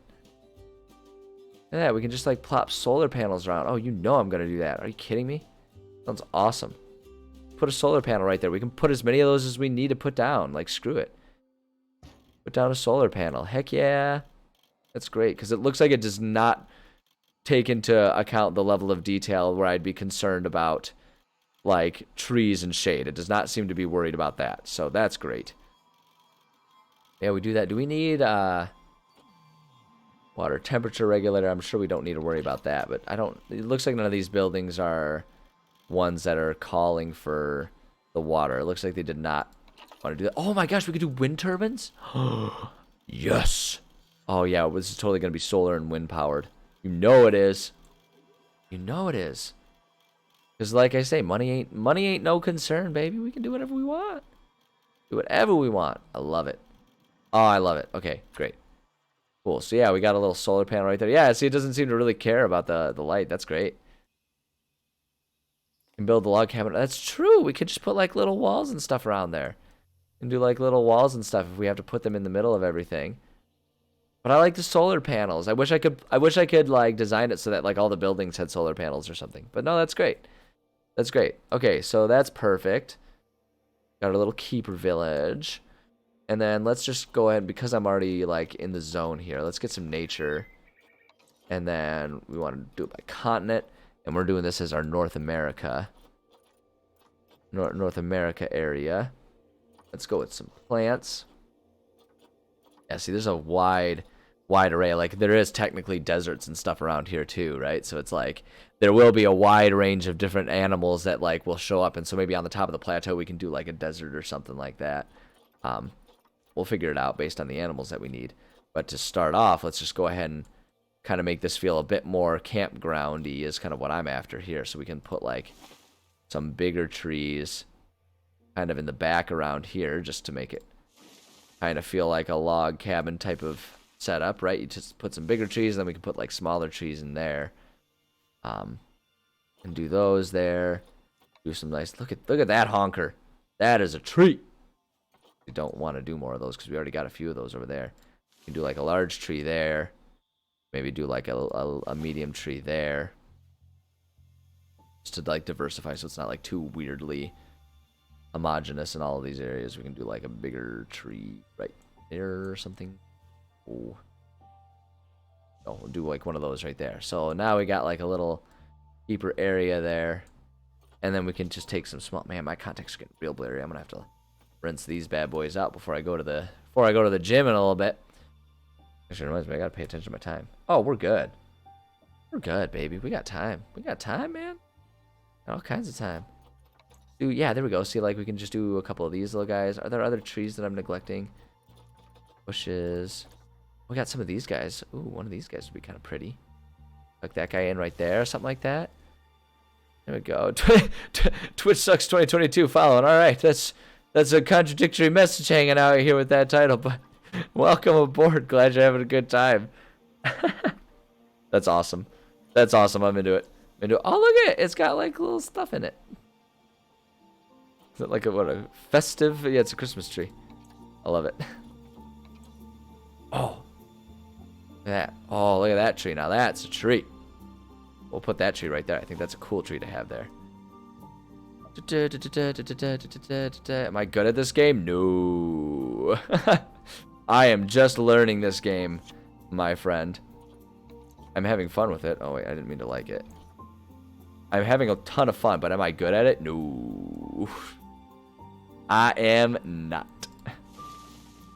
Yeah, we can just like plop solar panels around. Oh, you know I'm gonna do that. Are you kidding me? Sounds awesome. Put a solar panel right there. We can put as many of those as we need to put down. Like, screw it. Put down a solar panel. Heck yeah. That's great, because it looks like it does not take into account the level of detail where I'd be concerned about, like, trees and shade. It does not seem to be worried about that, so that's great. Yeah, we do that. Do we need water temperature regulator? I'm sure we don't need to worry about that, but I don't... It looks like none of these buildings are ones that are calling for the water. It looks like they did not want to do that. Oh my gosh, we could do wind turbines? Yes! Oh yeah, this is totally going to be solar and wind powered. You know it is. You know it is. Because like I say, money ain't no concern, baby. We can do whatever we want. Do whatever we want. I love it. Oh, I love it. Okay, great. Cool. So yeah, we got a little solar panel right there. Yeah, see, it doesn't seem to really care about the light. That's great. Can build the log cabin. That's true. We could just put like little walls and stuff around there. And do like little walls and stuff if we have to put them in the middle of everything. But I like the solar panels. I wish I could like design it so that like all the buildings had solar panels or something. But no, that's great. That's great. Okay, so that's perfect. Got our little keeper village. And then let's just go ahead, because I'm already like in the zone here. Let's get some nature. And then we want to do it by continent. And we're doing this as our North America. North America area. Let's go with some plants. Yeah, see, there's a wide array. Like, there is technically deserts and stuff around here too, right? So it's like there will be a wide range of different animals that like will show up, and so maybe on the top of the plateau we can do like a desert or something like that. We'll figure it out based on the animals that we need. But to start off, let's just go ahead and kind of make this feel a bit more campgroundy is kind of what I'm after here. So we can put like some bigger trees kind of in the back around here just to make it kind of feel like a log cabin type of setup, right? You just put some bigger trees, and then we can put like smaller trees in there. And do those there. Do some nice, look at that honker. That is a tree. We don't want to do more of those because we already got a few of those over there. You can do like a large tree there. Maybe do like a medium tree there. Just to like diversify so it's not like too weirdly homogeneous in all of these areas. We can do like a bigger tree right there or something. Oh, we'll do like one of those right there. So now we got like a little keeper area there. And then we can just take some small, man, my contacts are getting real blurry. I'm gonna have to rinse these bad boys out before I go to the gym in a little bit. Actually, reminds me, I gotta pay attention to my time. Oh, we're good. We're good, baby. We got time. We got time, man. All kinds of time. Dude, yeah, there we go. See, like, we can just do a couple of these little guys. Are there other trees that I'm neglecting? Bushes. We got some of these guys. Ooh, one of these guys would be kind of pretty. Like that guy in right there, something like that. There we go. Twitch sucks 2022 following. All right, that's a contradictory message hanging out here with that title, but welcome aboard. Glad you're having a good time. That's awesome. That's awesome. I'm into it. Oh, look at it. It's got like little stuff in it. Is it like a festive? Yeah, it's a Christmas tree. I love it. Oh. Look at that. Oh, look at that tree. Now that's a tree. We'll put that tree right there. I think that's a cool tree to have there. Am I good at this game? No. I am just learning this game, my friend. I'm having fun with it. Oh, wait, I didn't mean to like it. I'm having a ton of fun, but am I good at it? No. I am not.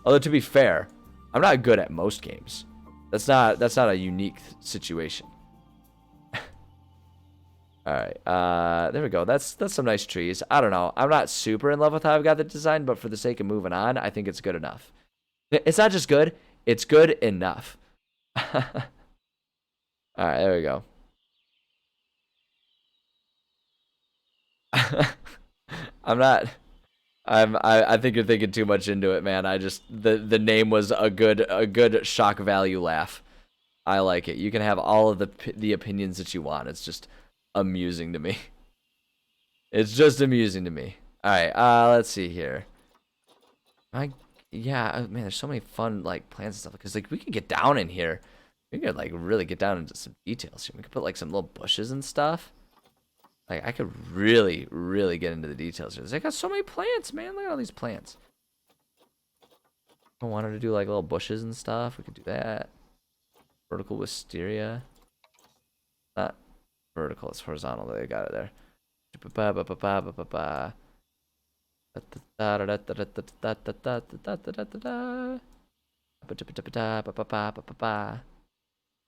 Although, to be fair, I'm not good at most games. That's not a unique situation. Alright, there we go. That's some nice trees. I don't know. I'm not super in love with how I've got the design, but for the sake of moving on, I think it's good enough. It's not just good, it's good enough. Alright, there we go. I think you're thinking too much into it, man. The name was a good shock value laugh. I like it. You can have all of the opinions that you want. It's just amusing to me. It's just amusing to me. All right, let's see here. Yeah, man, there's so many fun like plants and stuff because like we can get down in here. We could like really get down into some details here. We could put like some little bushes and stuff. Like I could really get into the details here. They got so many plants, man. Look at all these plants. I wanted to do like little bushes and stuff. We could do that. Vertical wisteria. Not vertical, it's horizontal. They got it there.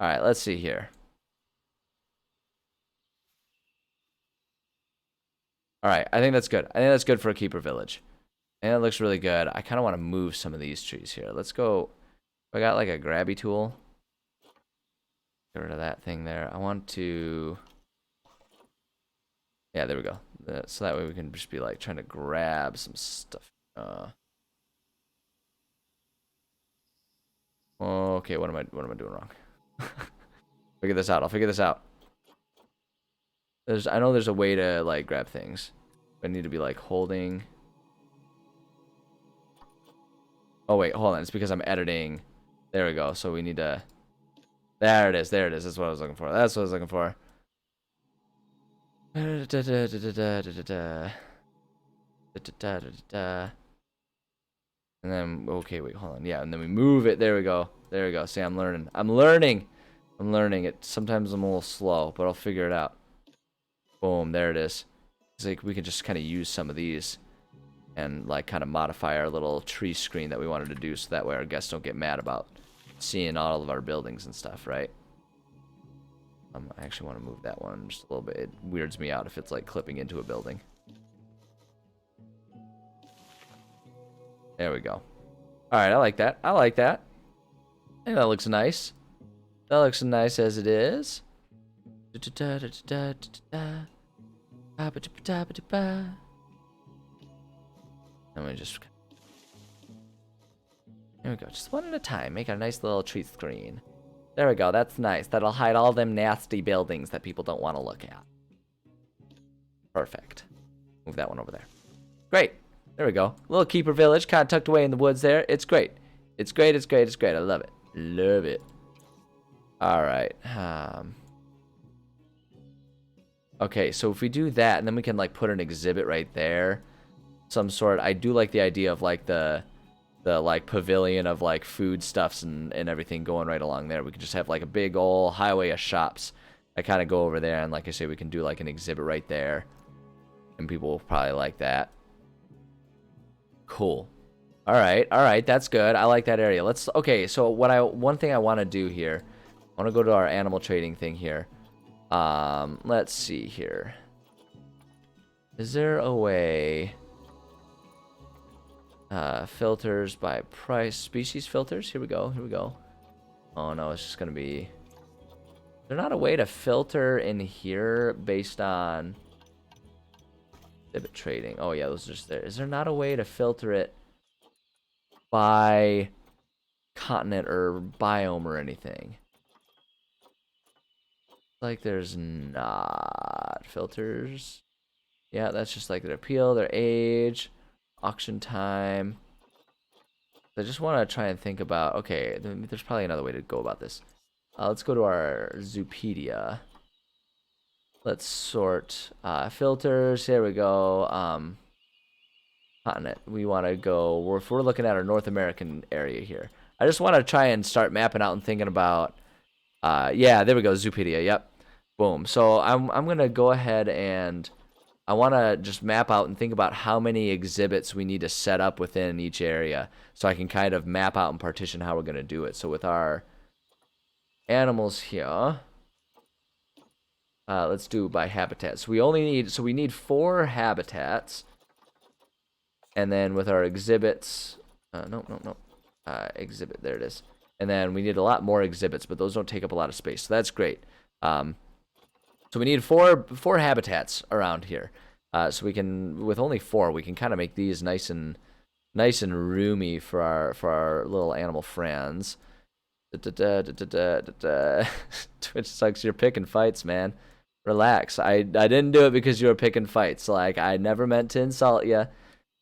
Alright, let's see here. Alright, I think that's good. I think that's good for a keeper village. And it looks really good. I kind of want to move some of these trees here. Let's go. I got like a grabby tool. Get rid of that thing there. I want to... Yeah, there we go. So that way we can just be like trying to grab some stuff. Okay, what am I doing wrong? Figure this out. I'll figure this out. I know there's a way to like grab things. I need to be like holding. Oh wait, hold on. It's because I'm editing. There we go. So we need to. There it is. There it is. That's what I was looking for. That's what I was looking for. And then, okay, wait, hold on. Yeah, and then we move it. There we go. There we go. See, I'm learning. I'm learning it. Sometimes I'm a little slow, but I'll figure it out. Boom, there it is. It's like we can just kind of use some of these and like kind of modify our little tree screen that we wanted to do, so that way our guests don't get mad about seeing all of our buildings and stuff, right? I actually want to move that one just a little bit. It weirds me out if it's like clipping into a building. There we go. Alright, I like that. I like that. I think that looks nice. That looks nice as it is. Let me just... There we go. Just one at a time. Make a nice little tree screen. There we go. That's nice. That'll hide all them nasty buildings that people don't want to look at. Perfect. Move that one over there. Great. There we go. Little keeper village, kind of tucked away in the woods there. It's great. It's great. It's great. It's great. I love it. Love it. All right. Okay, so if we do that, and then we can like put an exhibit right there, some sort. I do like the idea of like the like pavilion of like food stuffs and everything going right along there. We could just have like a big old highway of shops. I kind of go over there, and like I say, we can do like an exhibit right there, and people will probably like that. Cool. All right, that's good. I like that area. Okay, so one thing I want to do here, I want to go to our animal trading thing here. Let's see here. Is there a way? Filters by price, species filters. Here we go. Here we go. Oh no, it's just gonna be. Is there not a way to filter in here based on exhibit trading? Oh yeah, those are just there. Is there not a way to filter it by continent or biome or anything? Like there's not filters. Yeah, that's just like their appeal, their age, auction time. I just want to try and think about, okay, there's probably another way to go about this. Let's go to our Zoopedia. Let's sort filters. Here we go. Continent. We want to go, if we're looking at our North American area here. I just want to try and start mapping out and thinking about, yeah, there we go, Zoopedia, yep. Boom. So I'm going to go ahead and I want to just map out and think about how many exhibits we need to set up within each area, so I can kind of map out and partition how we're going to do it. So with our animals here, let's do by habitat. So we need 4 habitats. And then with our exhibits, no. Exhibit, there it is. And then we need a lot more exhibits, but those don't take up a lot of space. So that's great. So we need four habitats around here. So we can, with only 4, we can kind of make these nice and roomy for our little animal friends. Twitch sucks. You're picking fights, man. Relax. I didn't do it because you were picking fights. Like, I never meant to insult you.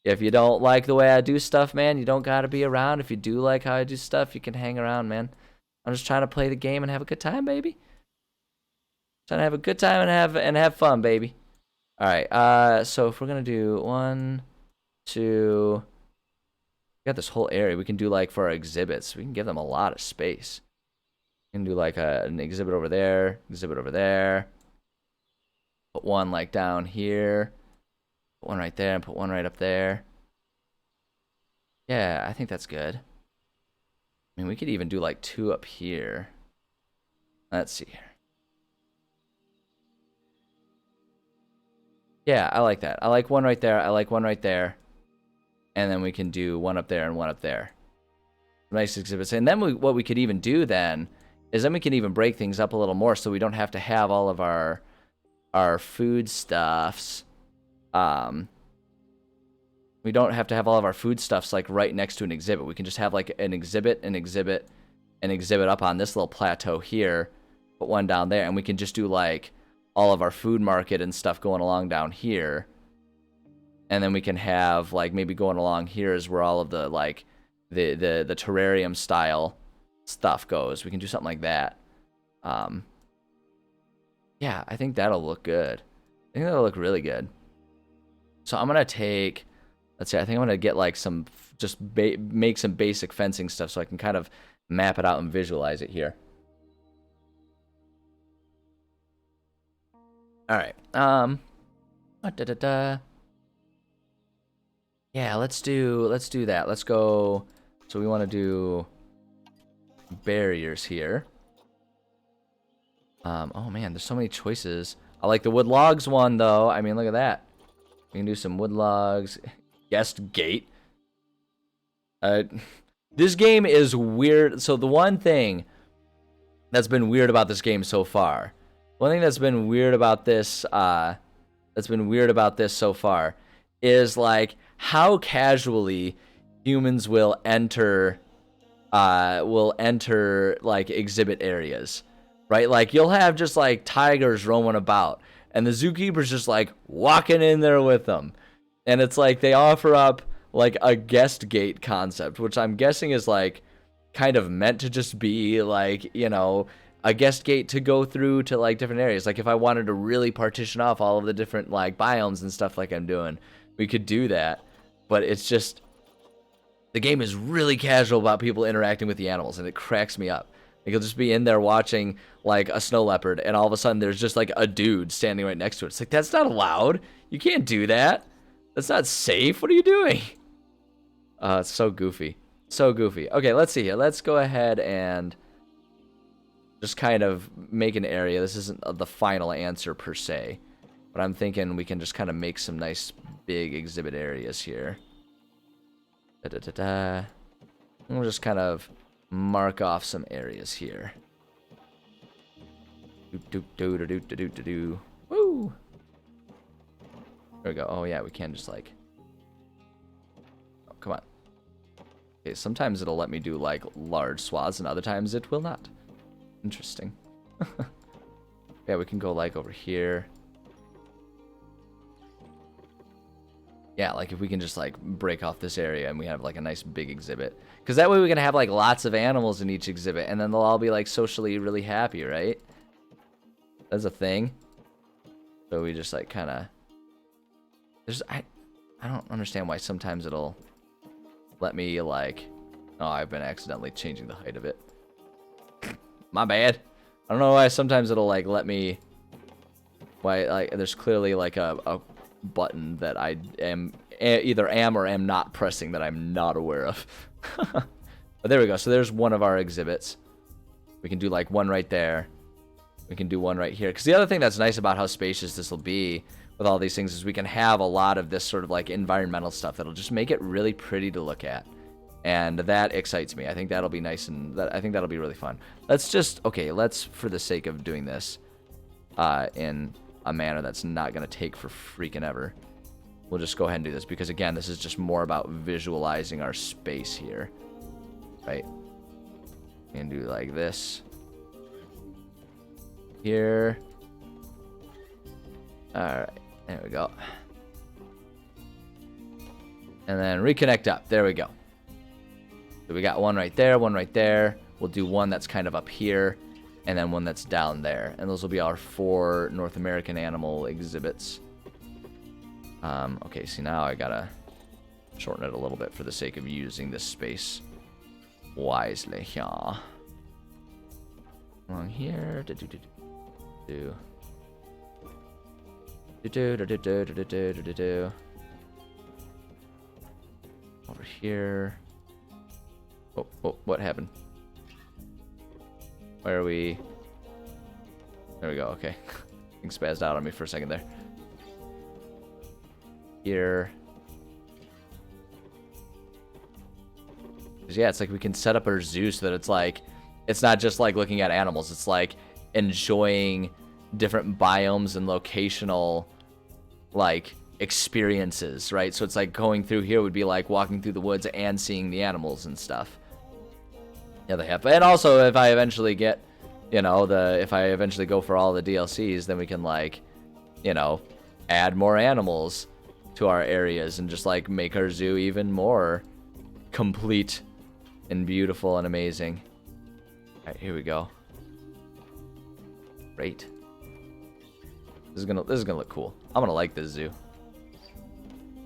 If you don't like the way I do stuff, man, you don't gotta be around. If you do like how I do stuff, you can hang around, man. I'm just trying to play the game and have a good time, baby. Trying to have a good time and have fun, baby. All right. So if we're gonna do 1, 2, we got this whole area. We can do like for our exhibits. We can give them a lot of space. We can do like an exhibit over there, exhibit over there. Put one like down here. Put one right there and put one right up there. Yeah, I think that's good. I mean, we could even do like 2 up here. Let's see here. Yeah, I like that. I like one right there. I like one right there. And then we can do one up there and one up there. Nice exhibits. And then what we could even do then is then we can even break things up a little more, so we don't have to have all of our food stuffs. We don't have to have all of our foodstuffs like right next to an exhibit. We can just have like an exhibit up on this little plateau here, put one down there, and we can just do like all of our food market and stuff going along down here. And then we can have like maybe going along here is where all of the like the terrarium style stuff goes. We can do something like that. Yeah, I think that'll look good. I think that'll look really good. So I'm gonna take, let's see, I think I'm gonna get like some, just make some basic fencing stuff so I can kind of map it out and visualize it here. All right. Da-da-da. Yeah, let's do that. Let's go. So we want to do barriers here. Oh man, there's so many choices. I like the wood logs one though. I mean, look at that. We can do some wood logs. Guest gate. This game is weird. So the one thing that's been weird about this game so far, so far, is like how casually humans will enter like exhibit areas, right? Like you'll have just like tigers roaming about, and the zookeeper's just like walking in there with them, and it's like they offer up like a guest gate concept, which I'm guessing is like kind of meant to just be like, you know, a guest gate to go through to like different areas. Like if I wanted to really partition off all of the different like biomes and stuff like I'm doing, we could do that. But it's just, the game is really casual about people interacting with the animals, and it cracks me up. Like you'll just be in there watching like a snow leopard, and all of a sudden there's just like a dude standing right next to it. It's like, that's not allowed. You can't do that. That's not safe. What are you doing? It's so goofy. So goofy. Okay, let's see here. Let's go ahead and just kind of make an area. This isn't the final answer per se, but I'm thinking we can just kind of make some nice big exhibit areas here. And we'll just kind of mark off some areas here. Woo! There we go. Oh yeah, we can just like... Oh, come on. Okay, sometimes it'll let me do like large swaths, and other times it will not. Interesting. Yeah, we can go like over here. Yeah, like if we can just like break off this area and we have like a nice big exhibit. Because that way we can have like lots of animals in each exhibit, and then they'll all be like socially really happy, right? That's a thing. So we just like kind of... I don't understand why sometimes it'll let me like... Oh, I've been accidentally changing the height of it. My bad. I don't know why sometimes it'll like let me... Why, like, there's clearly like a button that I am either am or am not pressing that I'm not aware of. But there we go. So there's one of our exhibits. We can do like one right there. We can do one right here. Because the other thing that's nice about how spacious this will be with all these things is we can have a lot of this sort of like environmental stuff that'll just make it really pretty to look at. And that excites me. I think that'll be nice, and I think that'll be really fun. Let's just, okay, let's, for the sake of doing this in a manner that's not going to take for freaking ever, we'll just go ahead and do this, because again, this is just more about visualizing our space here, right? And do like this here. All right, there we go. And then reconnect up. There we go. So we got one right there, one right there. We'll do one that's kind of up here, and then one that's down there. And those will be our 4 North American animal exhibits. Okay, see, now I gotta shorten it a little bit for the sake of using this space wisely. Yeah. Along here. Over here. Oh, what happened? Where are we? There we go, okay. Things spazzed out on me for a second there. Here. Yeah, it's like we can set up our zoo so that it's like, it's not just like looking at animals, it's like enjoying different biomes and locational like experiences, right? So it's like going through here would be like walking through the woods and seeing the animals and stuff. Yeah, they have. And also, if I eventually get, you know, if I eventually go for all the DLCs, then we can like, you know, add more animals to our areas and just like make our zoo even more complete and beautiful and amazing. All right, here we go. Great. This is gonna look cool. I'm gonna like this zoo.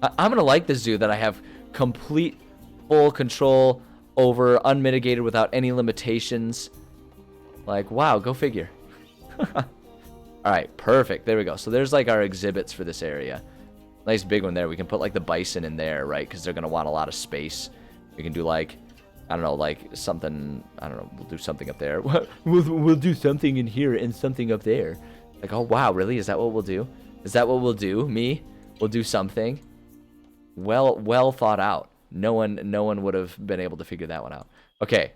I'm gonna like this zoo that I have complete, full control over, unmitigated, without any limitations. Like, wow, go figure. All right, perfect. There we go. So there's like our exhibits for this area. Nice big one there. We can put like the bison in there, right? Because they're going to want a lot of space. We can do like, I don't know, like something, I don't know, we'll do something up there. We'll do something in here and something up there. Like, oh, wow, really? Is that what we'll do? Is that what we'll do? Me? We'll do something. Well thought out. No one would have been able to figure that one out. Okay.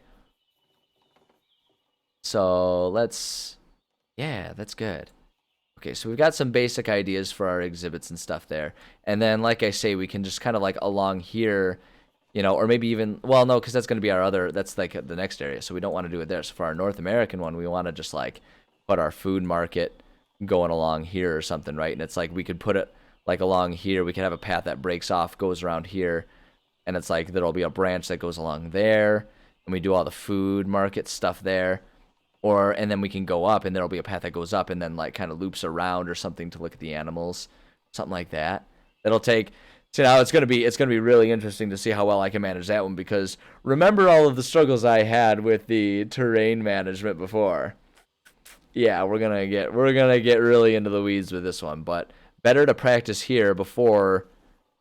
So let's, yeah, that's good. Okay, so we've got some basic ideas for our exhibits and stuff there. And then, like I say, we can just kind of like along here, you know, or maybe even, well, no, because that's going to be our other, that's like the next area. So we don't want to do it there. So for our North American one, we want to just like put our food market going along here or something, right? And it's like we could put it like along here. We could have a path that breaks off, goes around here. And it's like there'll be a branch that goes along there. And we do all the food market stuff there. And then we can go up, and there'll be a path that goes up and then like kind of loops around or something to look at the animals, something like that. It'll take. So now it's gonna be really interesting to see how well I can manage that one, because remember all of the struggles I had with the terrain management before. Yeah, we're gonna get really into the weeds with this one, but better to practice here before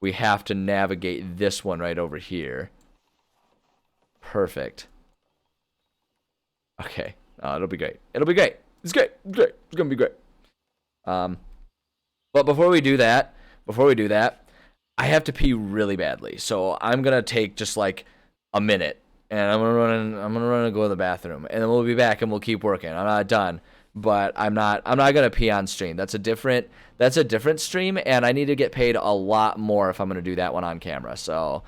we have to navigate this one right over here. Perfect. Okay. It'll be great. It'll be great. It's great. It's great. It's gonna be great. But before we do that, I have to pee really badly. So I'm gonna take just like a minute, and I'm gonna run and go to the bathroom, and then we'll be back and we'll keep working. I'm not done, but I'm not gonna pee on stream. That's a different stream, and I need to get paid a lot more if I'm gonna do that one on camera. So